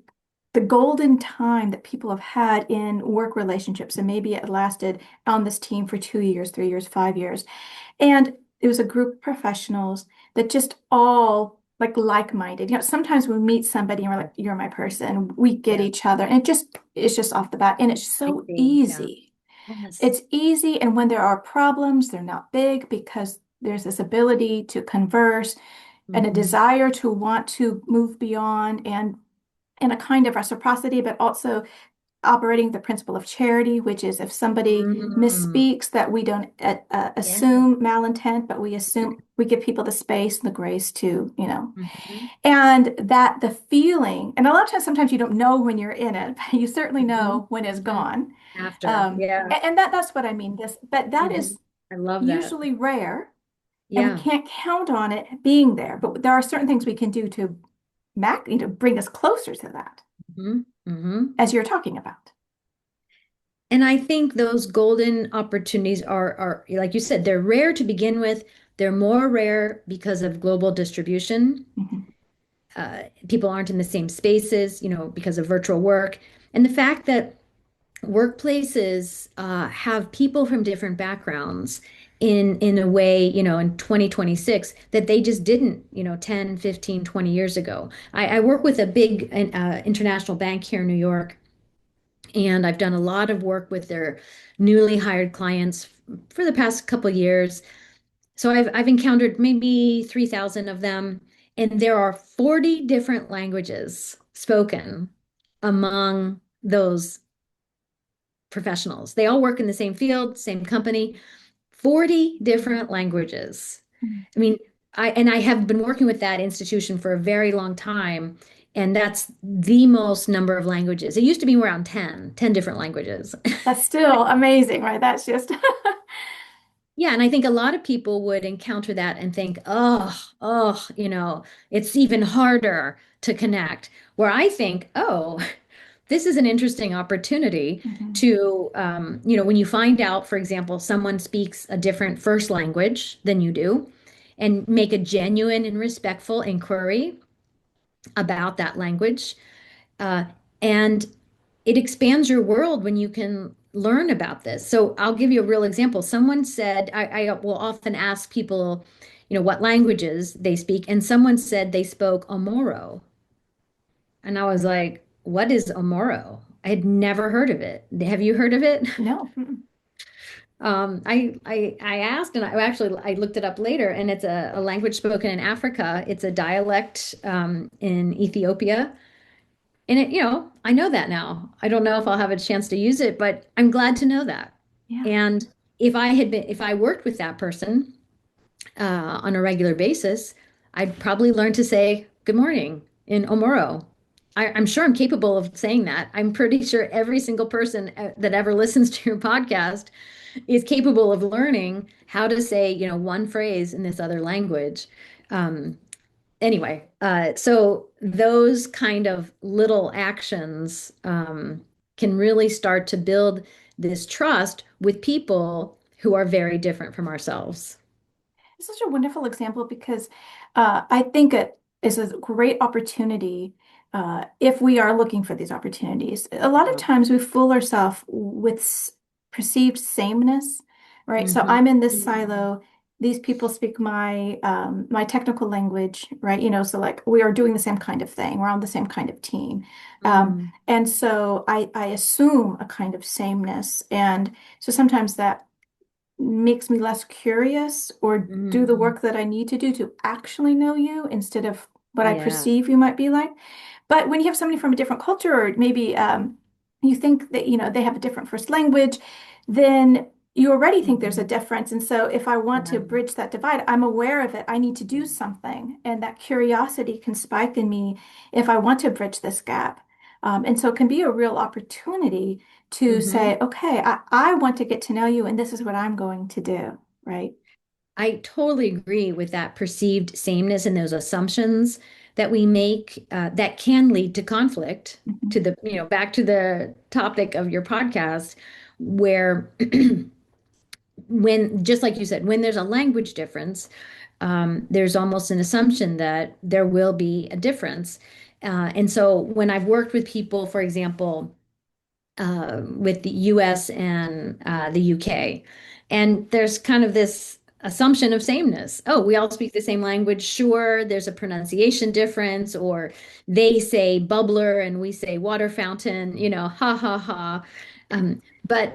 [SPEAKER 1] the golden time that people have had in work relationships. And maybe it lasted on this team for 2 years, 3 years, 5 years. And it was a group of professionals that just all like-minded. Sometimes we meet somebody and we're like, you're my person. We get
[SPEAKER 2] Yeah,
[SPEAKER 1] each other. And it's just off the bat. And it's
[SPEAKER 2] I
[SPEAKER 1] so
[SPEAKER 2] see. Yeah.
[SPEAKER 1] easy.
[SPEAKER 2] Yes.
[SPEAKER 1] It's easy. And when there are problems, they're not big because there's this ability to converse and a
[SPEAKER 2] Hmm.
[SPEAKER 1] desire to want to move beyond and a kind of reciprocity, but also operating the principle of charity, which is if somebody
[SPEAKER 2] Mm.
[SPEAKER 1] misspeaks, that we don't
[SPEAKER 2] Yeah.
[SPEAKER 1] assume malintent, but we give people the space and the grace to.
[SPEAKER 2] Hmm.
[SPEAKER 1] And that the feeling, and a lot of times, sometimes you don't know when you're in it, but you certainly
[SPEAKER 2] Hmm.
[SPEAKER 1] know when it's
[SPEAKER 2] Hmm.
[SPEAKER 1] gone.
[SPEAKER 2] After. Yeah.
[SPEAKER 1] And that's what I mean. But that
[SPEAKER 2] Hmm.
[SPEAKER 1] is
[SPEAKER 2] I love that.
[SPEAKER 1] usually rare, and we
[SPEAKER 2] Yeah.
[SPEAKER 1] can't count on it being there. But there are certain things we can do to bring us closer to that,
[SPEAKER 2] Hmm. Hmm.
[SPEAKER 1] as you're talking about.
[SPEAKER 2] And I think those golden opportunities are, like you said, they're rare to begin with. They're more rare because of global distribution.
[SPEAKER 1] Mhm.
[SPEAKER 2] People aren't in the same spaces, because of virtual work. And the fact that workplaces have people from different backgrounds in a way, in 2026 that they just didn't, 10, 15, 20 years ago. I work with a big international bank here in New York, and I've done a lot of work with their newly hired clients for the past couple of years. So I've encountered maybe 3,000 of them, and there are 40 different languages spoken among those professionals. They all work in the same field, same company, 40 different languages.
[SPEAKER 1] Mhm.
[SPEAKER 2] I mean, I have been working with that institution for a very long time, and that's the most number of languages. It used to be around 10 different languages.
[SPEAKER 1] That's still amazing, right? That's just,
[SPEAKER 2] Yeah, and I think a lot of people would encounter that and think, oh, it's even harder to connect. Where I think, oh, this is an interesting opportunity
[SPEAKER 1] Mhm.
[SPEAKER 2] to, when you find out, for example, someone speaks a different first language than you do, and make a genuine and respectful inquiry about that language. Uh, and it expands your world when you can learn about this. So I'll give you a real example. Someone said, I will often ask people, what languages they speak, and someone said they spoke Omoro. And I was like, what is Omoro? I had never heard of it. Have you heard of it?
[SPEAKER 1] No. Mm-mm.
[SPEAKER 2] I asked, and I looked it up later, and it's a language spoken in Africa. It's a dialect in Ethiopia. And I know that now. I don't know if I'll have a chance to use it, but I'm glad to know that.
[SPEAKER 1] Yeah.
[SPEAKER 2] And if I worked with that person on a regular basis, I'd probably learn to say good morning in Omoro. I'm sure I'm capable of saying that. I'm pretty sure every single person that ever listens to your podcast is capable of learning how to say, one phrase in this other language. Um, anyway, so those kind of little actions can really start to build this trust with people who are very different from ourselves.
[SPEAKER 1] It's such a wonderful example because I think it is a great opportunity if we are looking for these opportunities. A lot of
[SPEAKER 2] Yeah.
[SPEAKER 1] times we fool ourselves with perceived sameness, right? So
[SPEAKER 2] Hmm.
[SPEAKER 1] I'm in this silo, these people speak my technical language, right? So like we are doing the same kind of thing. We're on the same kind of team.
[SPEAKER 2] Mm,
[SPEAKER 1] And so I assume a kind of sameness. And so sometimes that makes me less curious or do the
[SPEAKER 2] mhm.
[SPEAKER 1] work that I need to do to actually know you instead of what I
[SPEAKER 2] Yeah.
[SPEAKER 1] perceive you might be like. But when you have somebody from a different culture, or maybe you think that they have a different first language, then you already think there's a
[SPEAKER 2] Mhm.
[SPEAKER 1] difference. And so if I want to
[SPEAKER 2] Yeah.
[SPEAKER 1] bridge that divide, I'm aware of it. I need to do something, and that curiosity can spike in me if I want to bridge this gap. And so it can be a real opportunity to
[SPEAKER 2] Hmm.
[SPEAKER 1] say, okay, I want to get to know you, and this is what I'm going to do, right?
[SPEAKER 2] I totally agree with that perceived sameness and those assumptions that we make that can lead to conflict. To
[SPEAKER 1] Mhm.
[SPEAKER 2] the, back to the topic of your podcast, where when, just like you said, when there's a language difference, there's almost an assumption that there will be a difference. And so when I've worked with people, for example, with the US and the UK. And there's kind of this assumption of sameness. Oh, we all speak the same language. Sure, there's a pronunciation difference, or they say bubbler and we say water fountain, ha ha ha. But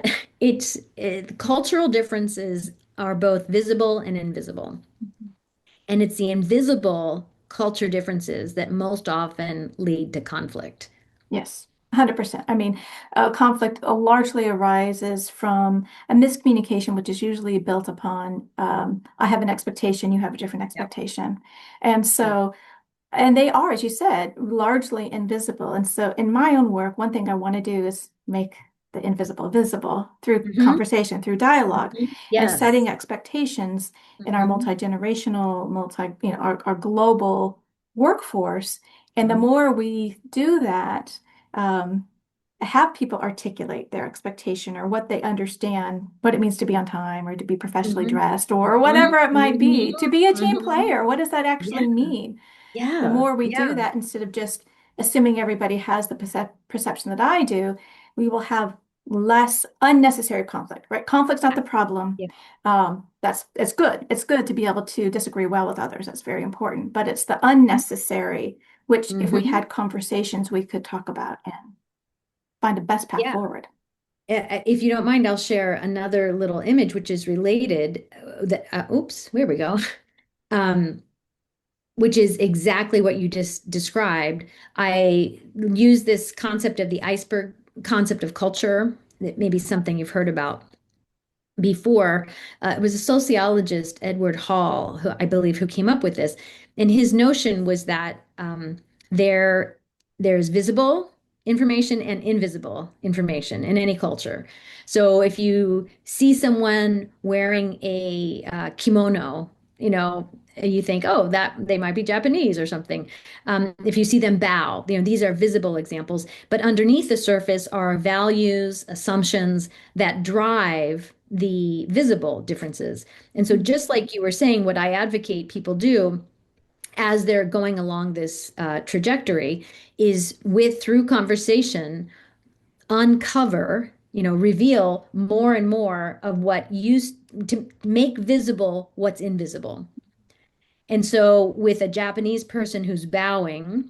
[SPEAKER 2] cultural differences are both visible and invisible. And it's the invisible culture differences that most often lead to conflict.
[SPEAKER 1] Yes, 100%. I mean, conflict largely arises from a miscommunication, which is usually built upon I have an expectation, you have a different
[SPEAKER 2] Yep.
[SPEAKER 1] expectation. And
[SPEAKER 2] Yep.
[SPEAKER 1] so and they are, as you said, largely invisible. And so in my own work, one thing I want to do is make the invisible visible through
[SPEAKER 2] Hmm.
[SPEAKER 1] conversation, through dialogue, and
[SPEAKER 2] Yes.
[SPEAKER 1] setting expectations in our
[SPEAKER 2] Hmm.
[SPEAKER 1] multi-generational, our global workforce. And the
[SPEAKER 2] Hmm.
[SPEAKER 1] more we do that, um, have people articulate their expectation or what they understand, what it means to be on time or to be professionally
[SPEAKER 2] Hmm.
[SPEAKER 1] dressed or
[SPEAKER 2] Hmm.
[SPEAKER 1] whatever it might be, to be a team
[SPEAKER 2] Hmm.
[SPEAKER 1] player. What does that
[SPEAKER 2] Yeah.
[SPEAKER 1] actually mean? The
[SPEAKER 2] Yeah.
[SPEAKER 1] more we do
[SPEAKER 2] Yeah.
[SPEAKER 1] that, instead of just assuming everybody has the perception that I do, we will have less unnecessary conflict, right? Conflict's not the problem.
[SPEAKER 2] Yeah.
[SPEAKER 1] That's it's good. It's good to be able to disagree well with others. That's very important. But it's the unnecessary, which if we
[SPEAKER 2] Hmm.
[SPEAKER 1] had conversations, we could talk about and find a best path
[SPEAKER 2] Yeah.
[SPEAKER 1] forward.
[SPEAKER 2] If you don't mind, I'll share another little image which is related. Oops, where we go. Um, which is exactly what you just described. I use this concept of the iceberg concept of culture, that may be something you've heard about before. It was a sociologist, Edward Hall, who I believe, who came up with this. And his notion was that there there's visible information and invisible information in any culture. So if you see someone wearing a kimono, you think, oh, that they might be Japanese or something. If you see them bow, these are visible examples. But underneath the surface are values, assumptions that drive the visible differences. And so, just like you were saying, what I advocate people do as they're going along this trajectory is through conversation, uncover, reveal more and more of what used to make visible what's invisible. And so, with a Japanese person who's bowing,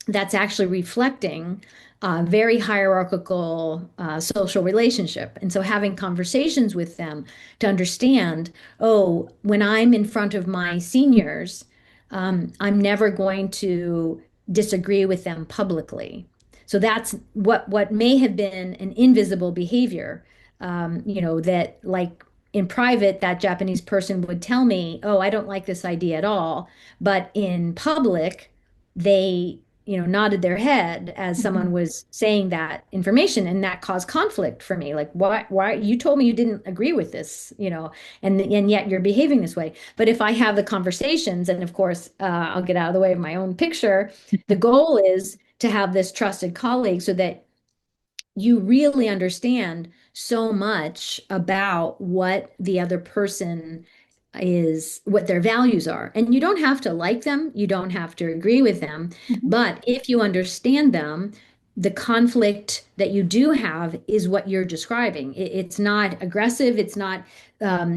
[SPEAKER 2] that's actually reflecting a very hierarchical social relationship. And so having conversations with them to understand, oh, when I'm in front of my seniors, I'm never going to disagree with them publicly. So that's what may have been an invisible behavior, that like in private, that Japanese person would tell me, oh, I don't like this idea at all. But in public, they nodded their head as someone
[SPEAKER 1] Mhm.
[SPEAKER 2] was saying that information, and that caused conflict for me. Like, why you told me you didn't agree with this, and yet you're behaving this way. But if I have the conversations, and of course, I'll get out of the way of my own picture, the goal is to have this trusted colleague so that you really understand so much about what the other person is, what their values are. And you don't have to like them, you don't have to agree with them,
[SPEAKER 1] Mhm.
[SPEAKER 2] but if you understand them, the conflict that you do have is what you're describing. It's not aggressive, it's not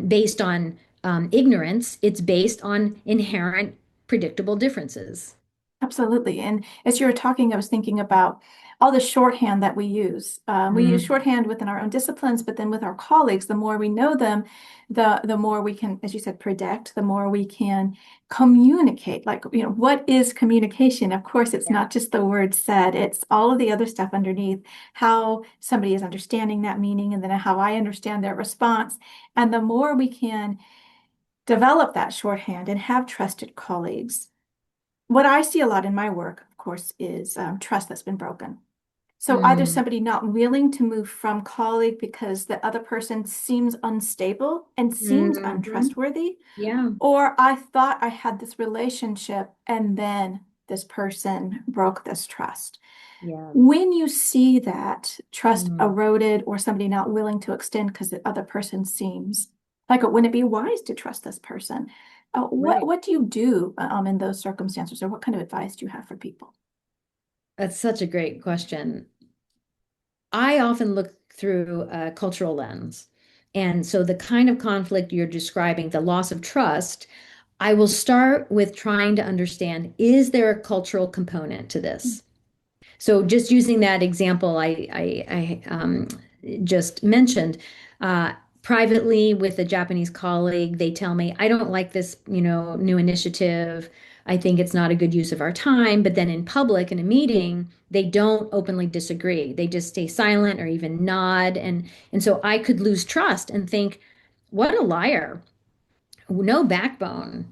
[SPEAKER 2] based on ignorance. It's based on inherent predictable differences.
[SPEAKER 1] Absolutely. And as you were talking, I was thinking about all the shorthand that we use. We use
[SPEAKER 2] Mm,
[SPEAKER 1] shorthand within our own disciplines, but then with our colleagues, the more we know them, the more we can, as you said, predict, the more we can communicate. Like, what is communication? Of course, it's
[SPEAKER 2] yeah.
[SPEAKER 1] not just the word said, it's all of the other stuff underneath, how somebody is understanding that meaning, and then how I understand their response. And the more we can develop that shorthand and have trusted colleagues, what I see a lot in my work, of course, is trust that's been broken. So either
[SPEAKER 2] Mm,
[SPEAKER 1] somebody not willing to move from colleague because the other person seems unstable and seems
[SPEAKER 2] mhm.
[SPEAKER 1] untrustworthy,
[SPEAKER 2] Yeah.
[SPEAKER 1] or I thought I had this relationship and then this person broke this trust.
[SPEAKER 2] Yeah.
[SPEAKER 1] When you see that trust
[SPEAKER 2] Mm,
[SPEAKER 1] eroded or somebody not willing to extend because the other person seems like it wouldn't it be wise to trust this person? What
[SPEAKER 2] right.
[SPEAKER 1] what do you do in those circumstances, or what kind of advice do you have for people?
[SPEAKER 2] That's such a great question. I often look through a cultural lens. And so the kind of conflict you're describing, the loss of trust, I will start with trying to understand, is there a cultural component to this? So just using that example I just mentioned, uh, privately with a Japanese colleague, they tell me, I don't like this, new initiative. I think it's not a good use of our time. But then in public, in a meeting, they don't openly disagree. They just stay silent or even nod. And so I could lose trust and think, what a liar, no backbone,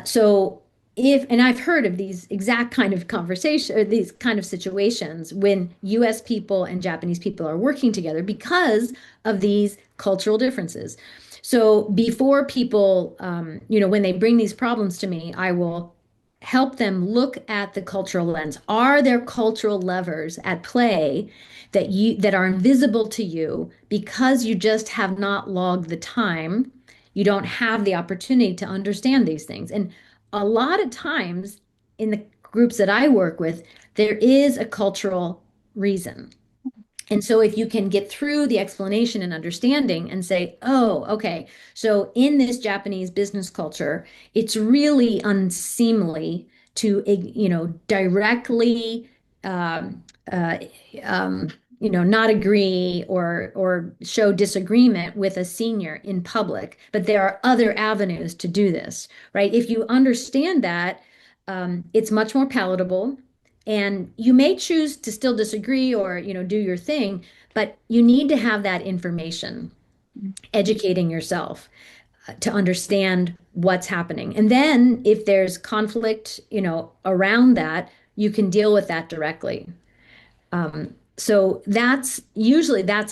[SPEAKER 2] so and I've heard of these exact kind of conversation or these kind of situations when US people and Japanese people are working together because of these cultural differences. So before people, when they bring these problems to me, I will help them look at the cultural lens. Are there cultural levers at play that are invisible to you because you just have not logged the time? You don't have the opportunity to understand these things. And a lot of times in the groups that I work with, there is a cultural reason. And so if you can get through the explanation and understanding and say, oh, okay, so in this Japanese business culture, it's really unseemly to, directly, um, uh, um, not agree or show disagreement with a senior in public, but there are other avenues to do this, right? If you understand that, it's much more palatable, and you may choose to still disagree or, do your thing, but you need to have that information, educating yourself to understand what's happening. And then if there's conflict, around that, you can deal with that directly. So that's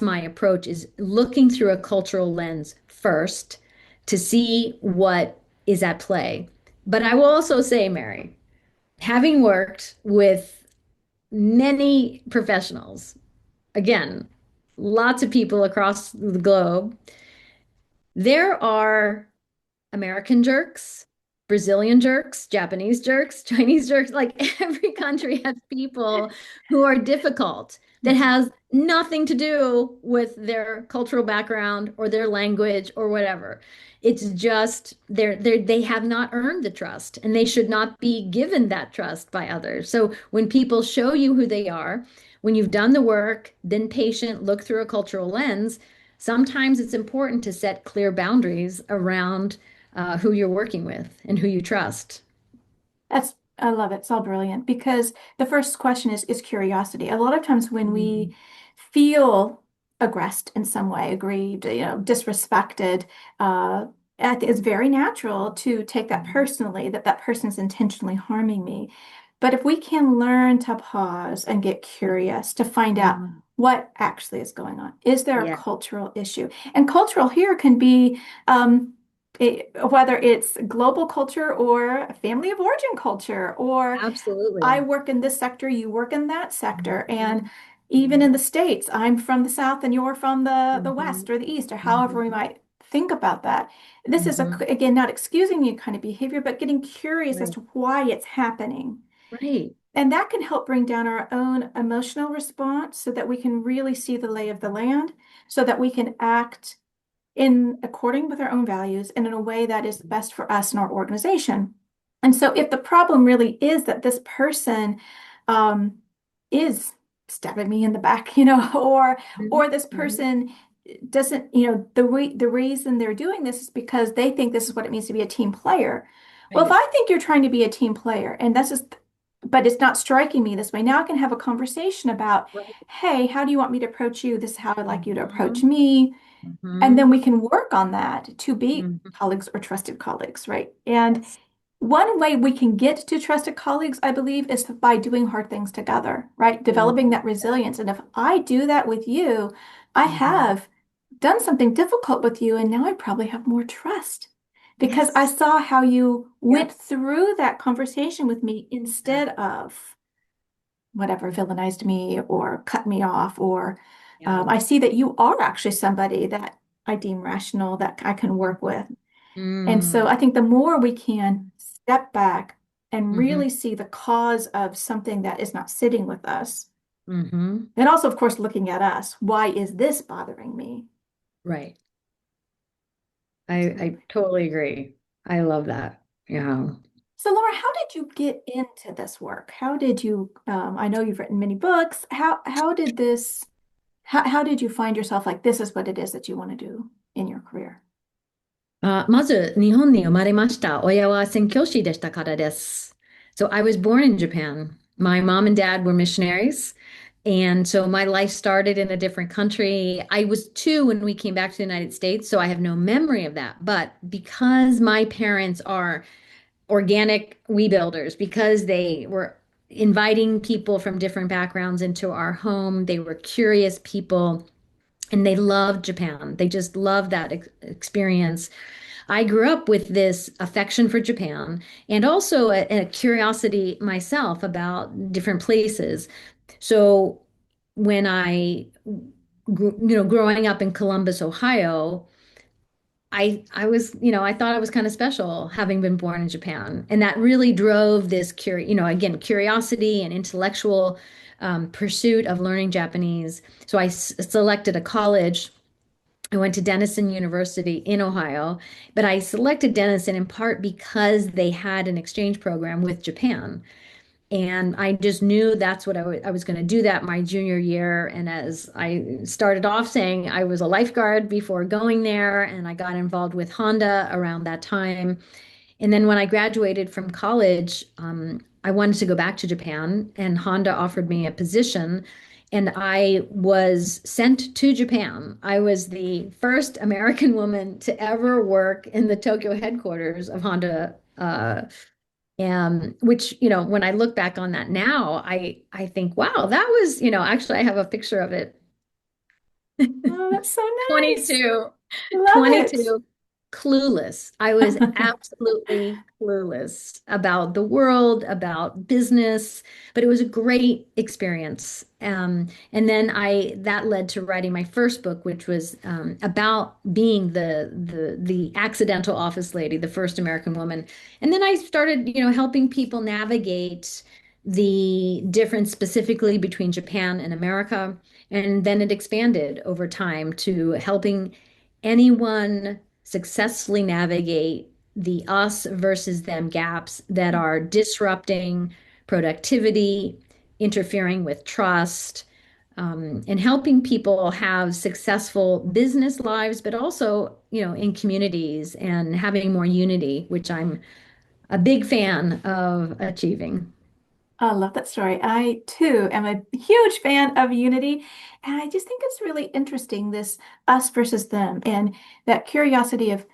[SPEAKER 2] my approach, is looking through a cultural lens first to see what is at play. But I will also say, Mary, having worked with many professionals, again, lots of people across the globe, there are American jerks, Brazilian jerks, Japanese jerks, Chinese jerks. Like every country has people who are difficult that has nothing to do with their cultural background or their language or whatever. It's just they have not earned the trust, and they should not be given that trust by others. So when people show you who they are, when you've done the work, been patient, look through a cultural lens, sometimes it's important to set clear boundaries around who you're working with and who you trust.
[SPEAKER 1] I love it. It's all brilliant because the first question is curiosity. A lot of times when
[SPEAKER 2] Mhm.
[SPEAKER 1] we feel aggressed in some way, aggrieved, disrespected, I think it's very natural to take that personally, that that person's intentionally harming me. But if we can learn to pause and get curious to find out
[SPEAKER 2] Mhm.
[SPEAKER 1] what actually is going on, is there a
[SPEAKER 2] Yeah,
[SPEAKER 1] cultural issue? And cultural here can be whether it's global culture or a family of origin culture, or I
[SPEAKER 2] absolutely.
[SPEAKER 1] work in this sector, you work in that sector. And
[SPEAKER 2] Mhm.
[SPEAKER 1] even in the States, I'm from the South and you're from the
[SPEAKER 2] Mhm.
[SPEAKER 1] West or the East, or however we
[SPEAKER 2] Mhm.
[SPEAKER 1] might think about that. This is,
[SPEAKER 2] Mhm.
[SPEAKER 1] again, not excusing you kind of behavior, but getting curious as
[SPEAKER 2] Right.
[SPEAKER 1] to why it's happening.
[SPEAKER 2] Right.
[SPEAKER 1] And that can help bring down our own emotional response so that we can really see the lay of the land, so that we can act in according with our own values and in a way that is best for us and our organization. And so if the problem really is that this person um, is stabbing me in the back, or this
[SPEAKER 2] Mhm.
[SPEAKER 1] person doesn't, the reason they're doing this is because they think this is what it means to be a team player. Well, if
[SPEAKER 2] Right.
[SPEAKER 1] I think you're trying to be a team player and that's just, but it's not striking me this way, now I can have a conversation about,
[SPEAKER 2] Right.
[SPEAKER 1] hey, how do you want me to approach you? This is how I'd like you to approach
[SPEAKER 2] Mhm.
[SPEAKER 1] me. And then
[SPEAKER 2] Mhm.
[SPEAKER 1] we can work on that to be
[SPEAKER 2] Mhm.
[SPEAKER 1] colleagues or trusted colleagues, right? And
[SPEAKER 2] Yes.
[SPEAKER 1] one way we can get to trusted colleagues, I believe, is by doing hard things together, right? Developing
[SPEAKER 2] Mhm.
[SPEAKER 1] that resilience. And if I do that with you, I
[SPEAKER 2] Mhm.
[SPEAKER 1] have done something difficult with you, and now I probably have more trust because I
[SPEAKER 2] Yes.
[SPEAKER 1] saw how you went
[SPEAKER 2] Yep.
[SPEAKER 1] through that conversation with me instead
[SPEAKER 2] Exactly.
[SPEAKER 1] of whatever villainized me or cut me off, or
[SPEAKER 2] Yeah.
[SPEAKER 1] I see that you are actually somebody that I deem rational, that I can work with. And so
[SPEAKER 2] Mm.
[SPEAKER 1] I think the more we can step back and
[SPEAKER 2] Mhm.
[SPEAKER 1] really see the cause of something that is not sitting with us,
[SPEAKER 2] Mhm.
[SPEAKER 1] and also, of course, looking at us, why is this bothering me?
[SPEAKER 2] Right. I
[SPEAKER 1] Absolutely.
[SPEAKER 2] totally agree. I love that. Yeah.
[SPEAKER 1] So, Laura, how did you get into this work? How did you, I know you've written many books. How did this, how did you find yourself like, this is what it is that you want to do in your career?
[SPEAKER 2] まず、日本に生まれました。親は宣教師でしたからです。So I was born in Japan. My mom and dad were missionaries. And so my life started in a different country. I was two when we came back to the United States, so I have no memory of that. But because my parents are organic we builders, because they were inviting people from different backgrounds into our home, they were curious people and they loved Japan. They just loved that experience. I grew up with this affection for Japan and also a curiosity myself about different places. So when growing up in Columbus, Ohio, I was, I thought I was kind of special having been born in Japan. And that really drove this again, curiosity and intellectual pursuit of learning Japanese. So I selected a college. I went to Denison University in Ohio, but I selected Denison in part because they had an exchange program with Japan. And I just knew that's what I was going to do that my junior year. And as I started off saying, I was a lifeguard before going there, and I got involved with Honda around that time. And then when I graduated from college, I wanted to go back to Japan, and Honda offered me a position, and I was sent to Japan. I was the first American woman to ever work in the Tokyo headquarters of Honda, which, when I look back on that now, I think, wow, that was, actually, I have a picture of it.
[SPEAKER 1] Oh, that's so nice.
[SPEAKER 2] 22.
[SPEAKER 1] Love it.
[SPEAKER 2] 22, clueless. I was absolutely clueless about the world, about business, but it was a great experience. And then that led to writing my first book, which was about being the accidental office lady, the first American woman. And then I started, helping people navigate the difference specifically between Japan and America. And then it expanded over time to helping anyone successfully navigate the us versus them gaps that are disrupting productivity, interfering with trust, and helping people have successful business lives, but also, in communities and having more unity, which I'm a big fan of achieving.
[SPEAKER 1] I love that story. I too am a huge fan of Unity. And I just think it's really interesting, this us versus them, and that curiosity of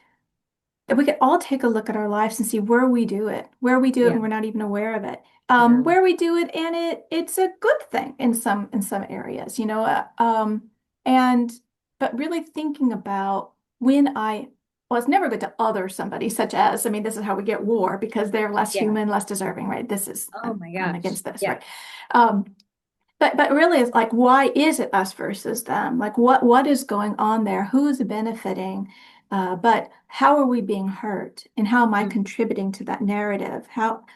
[SPEAKER 1] if we could all take a look at our lives and see where we do it
[SPEAKER 2] Yeah,
[SPEAKER 1] and we're not even aware of it.
[SPEAKER 2] yeah,
[SPEAKER 1] Where we do it and it's a good thing in some areas, and but really thinking about when well, it's never good to other somebody, such as, I mean, this is how we get war because they're less
[SPEAKER 2] yeah.
[SPEAKER 1] human, less deserving, right? This is,
[SPEAKER 2] Oh my
[SPEAKER 1] I'm
[SPEAKER 2] gosh.
[SPEAKER 1] against this,
[SPEAKER 2] Yeah.
[SPEAKER 1] right? Um, but really, it's like, why is it us versus them? Like, what is going on there? Who's benefiting? But how are we being hurt? And how am I contributing to that narrative?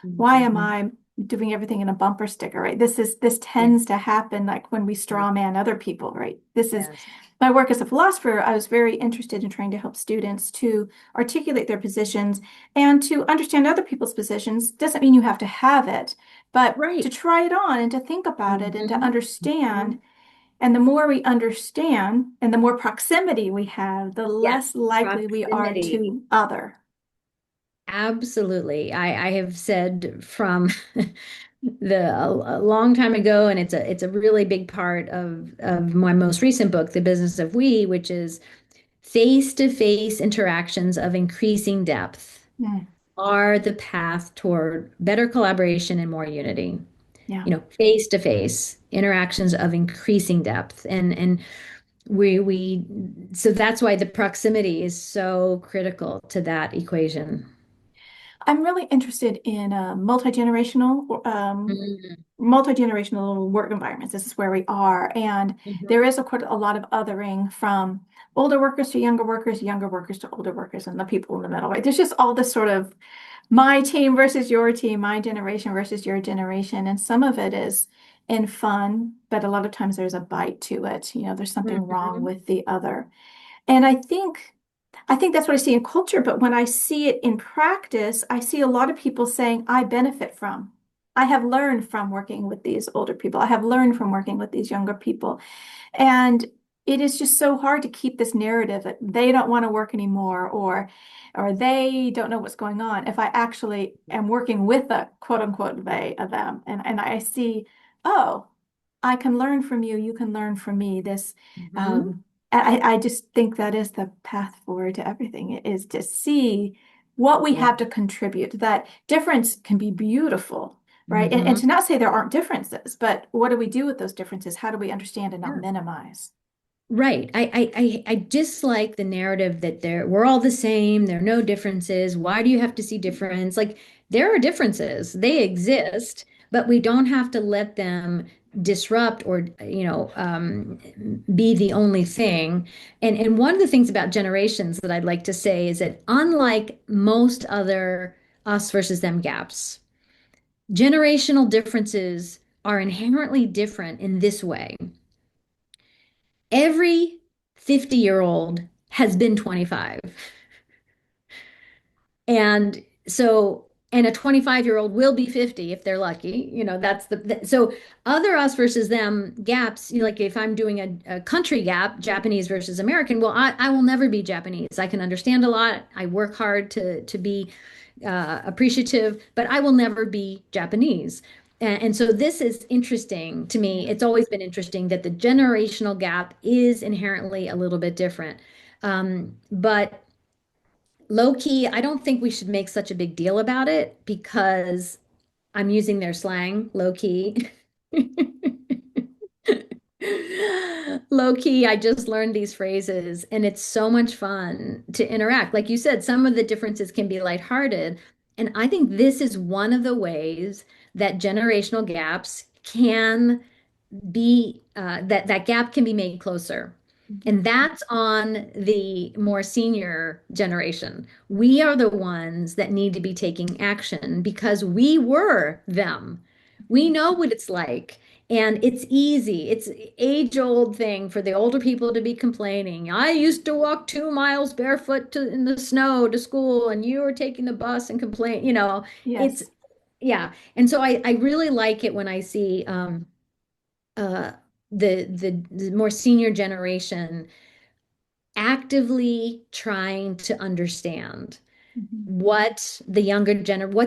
[SPEAKER 1] Why am
[SPEAKER 2] Mhm.
[SPEAKER 1] I doing everything in a bumper sticker, right? This
[SPEAKER 2] Yeah.
[SPEAKER 1] tends to happen like when we
[SPEAKER 2] Yeah.
[SPEAKER 1] straw man other people, right? This is
[SPEAKER 2] Yes.
[SPEAKER 1] my work as a philosopher, I was very interested in trying to help students to articulate their positions and to understand other people's positions. Doesn't mean you have to have it, but to
[SPEAKER 2] Right.
[SPEAKER 1] try it on and to think about it and to
[SPEAKER 2] Hmm. Hmm.
[SPEAKER 1] understand. And the more we understand and the more proximity we have, the less
[SPEAKER 2] Yes,
[SPEAKER 1] likely we are
[SPEAKER 2] proximity.
[SPEAKER 1] to other.
[SPEAKER 2] Absolutely. I have said from a long time ago, and it's a really big part of my most recent book, The Business of We, which is face-to-face interactions of increasing depth
[SPEAKER 1] Mm,
[SPEAKER 2] are the path toward better collaboration and more unity.
[SPEAKER 1] yeah.
[SPEAKER 2] You know, face-to-face interactions of increasing depth. And we so that's why the proximity is so critical to that equation.
[SPEAKER 1] I'm really interested in
[SPEAKER 2] Mhm.
[SPEAKER 1] multi-generational work environments. This is where we are. And there
[SPEAKER 2] Mhm.
[SPEAKER 1] is, of course, a lot of othering from older workers to younger workers to older workers, and the people in the middle, right? There's just all this sort of my team versus your team, my generation versus your generation. And some of it is in fun, but a lot of times there's a bite to it. There's something wrong
[SPEAKER 2] Mhm.
[SPEAKER 1] with the other. And I think that's what I see in culture, but when I see it in practice, I see a lot of people saying, I benefit from. I have learned from working with these older people. I have learned from working with these younger people. And it is just so hard to keep this narrative that they don't want to work anymore or they don't know what's going on. If I actually am working with a quote unquote they of them and I see, oh, I can learn from you, you can learn from me. This
[SPEAKER 2] Mhm.
[SPEAKER 1] um I just think that is the path forward to everything. It is to see what we
[SPEAKER 2] Yeah.
[SPEAKER 1] have to contribute. That difference can be beautiful, right? And
[SPEAKER 2] Mhm.
[SPEAKER 1] to not say there aren't differences, but what do we do with those differences? How do we understand and not
[SPEAKER 2] Yeah.
[SPEAKER 1] minimize?
[SPEAKER 2] Right. I dislike the narrative that we're all the same, there are no differences. Why do you have to see difference? Like there are differences. They exist, but we don't have to let them disrupt or be the only thing. And one of the things about generations that I'd like to say is that unlike most other us versus them gaps, generational differences are inherently different in this way. Every 50-year-old has been 25. And so, and a 25-year-old will be 50 if they're lucky. That's so other us versus them gaps, like if I'm doing a country gap, Japanese versus American, well, I will never be Japanese. I can understand a lot. I work hard to be appreciative, but I will never be Japanese. And so this is interesting to me.
[SPEAKER 1] Yeah.
[SPEAKER 2] It's always been interesting that the generational gap is inherently a little bit different. But low key, I don't think we should make such a big deal about it because I'm using their slang, low key. Low key, I just learned these phrases and it's so much fun to interact. Like you said, some of the differences can be lighthearted. And I think this is one of the ways that generational gaps can be that gap can be made closer.
[SPEAKER 1] Mhm.
[SPEAKER 2] And that's on the more senior generation. We are the ones that need to be taking action because we were them. We know what it's like. And it's easy. It's age-old thing for the older people to be complaining. I used to walk 2 miles barefoot in the snow to school, and you were taking the bus and complain. It's
[SPEAKER 1] Yes.
[SPEAKER 2] yeah. And so I really like it when I see uh, the more senior generation actively trying to understand
[SPEAKER 1] Mhm.
[SPEAKER 2] what's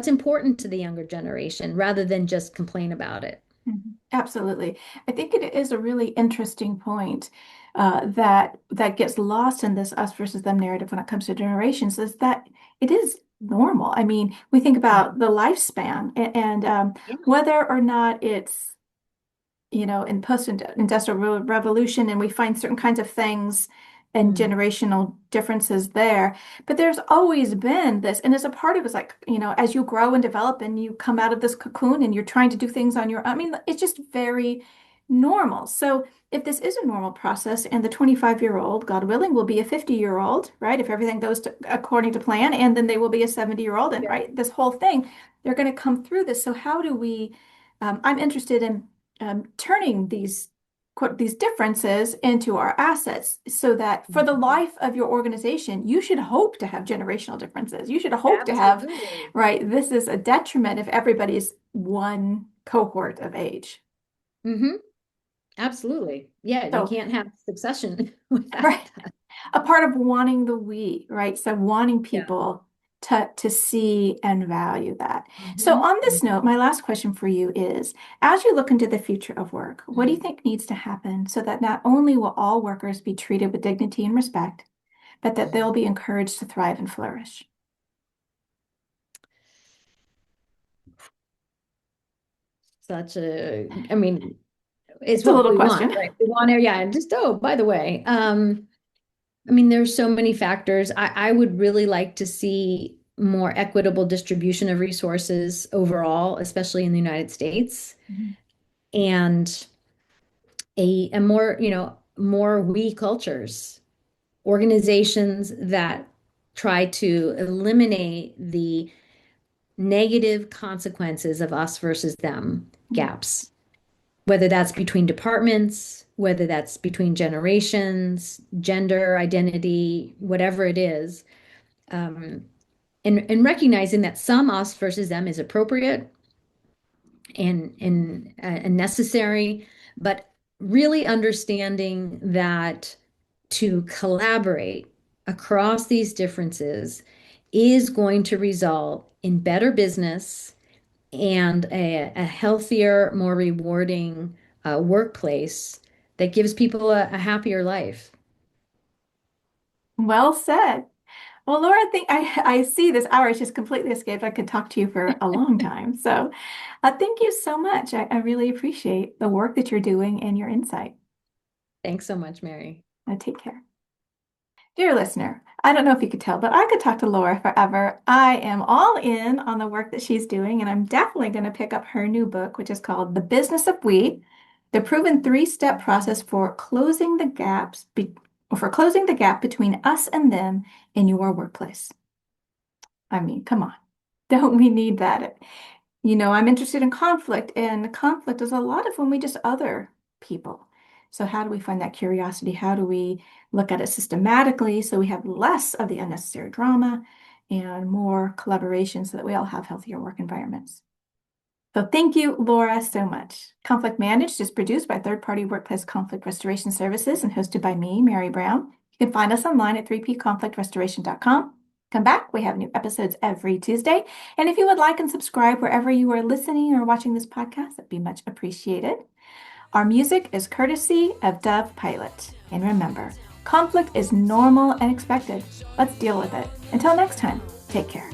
[SPEAKER 2] important to the younger generation rather than just complain about it.
[SPEAKER 1] Mhm. Absolutely. I think it is a really interesting point that gets lost in this us versus them narrative when it comes to generations is that it is normal. I mean, we think about the lifespan and
[SPEAKER 2] Yeah.
[SPEAKER 1] whether or not it's in post-industrial revolution, and we find certain kinds of things and
[SPEAKER 2] Mm.
[SPEAKER 1] generational differences there. But there's always been this, and as a part of it's like, as you grow and develop and you come out of this cocoon and you're trying to do things on your own, I mean, it's just very normal. So if this is a normal process and the 25-year-old, God willing, will be a 50-year-old, right? If everything goes according to plan, and then they will be a 70-year-old, and
[SPEAKER 2] Yeah.
[SPEAKER 1] right, this whole thing, they're going to come through this. So how do we, I'm interested in turning these. these differences into our assets so that for the life of your organization, you should hope to have generational differences. You should hope to have,
[SPEAKER 2] Absolutely.
[SPEAKER 1] right? This is a detriment if everybody's one cohort of age.
[SPEAKER 2] Hmm. Absolutely. Yeah, you
[SPEAKER 1] So,
[SPEAKER 2] can't have succession without
[SPEAKER 1] right,
[SPEAKER 2] that.
[SPEAKER 1] a part of wanting the we, right? So wanting
[SPEAKER 2] Yeah.
[SPEAKER 1] people to see and value that. So
[SPEAKER 2] Hmm.
[SPEAKER 1] on this note, my last question for you is, as you look into the future of work, what do you
[SPEAKER 2] Hmm.
[SPEAKER 1] think needs to happen so that not only will all workers be treated with dignity and respect, but that they'll be encouraged to thrive and flourish?
[SPEAKER 2] Such a, I mean, it's
[SPEAKER 1] It's a
[SPEAKER 2] what
[SPEAKER 1] little
[SPEAKER 2] we want,
[SPEAKER 1] question.
[SPEAKER 2] right? We want to, yeah, and just, oh, by the way, I mean, there's so many factors. I would really like to see more equitable distribution of resources overall, especially in the United States,
[SPEAKER 1] Mhm.
[SPEAKER 2] and a more, more we cultures, organizations that try to eliminate the negative consequences of us versus them gaps, whether that's between departments, whether that's between generations, gender identity, whatever it is. Um, and recognizing that some us versus them is appropriate and necessary, but really understanding that to collaborate across these differences is going to result in better business and a healthier, more rewarding workplace that gives people a happier life.
[SPEAKER 1] Well said. Well, Laura, I think I see this hour has just completely escaped. I could talk to you for a long time. So, thank you so much. I really appreciate the work that you're doing and your insight.
[SPEAKER 2] Thanks so much, Mary.
[SPEAKER 1] Take care. Dear listener, I don't know if you could tell, but I could talk to Laura forever. I am all in on the work that she's doing, and I'm definitely going to pick up her new book, which is called The Business of We, the proven three-step process for closing the closing the gap between us and them in your workplace. I mean, come on. Don't we need that? I'm interested in conflict, and conflict is a lot of when we just other people. So, how do we find that curiosity? How do we look at it systematically so we have less of the unnecessary drama and more collaboration so that we all have healthier work environments? So, thank you, Laura, so much. Conflict Managed is produced by third-party workplace conflict restoration services and hosted by me, Mary Brown. You can find us online at 3pconflictrestoration.com. Come back. We have new episodes every Tuesday. And if you would like and subscribe wherever you are listening or watching this podcast, that'd be much appreciated. Our music is courtesy of Dove Pilot. And remember, conflict is normal and expected. Let's deal with it. Until next time, take care.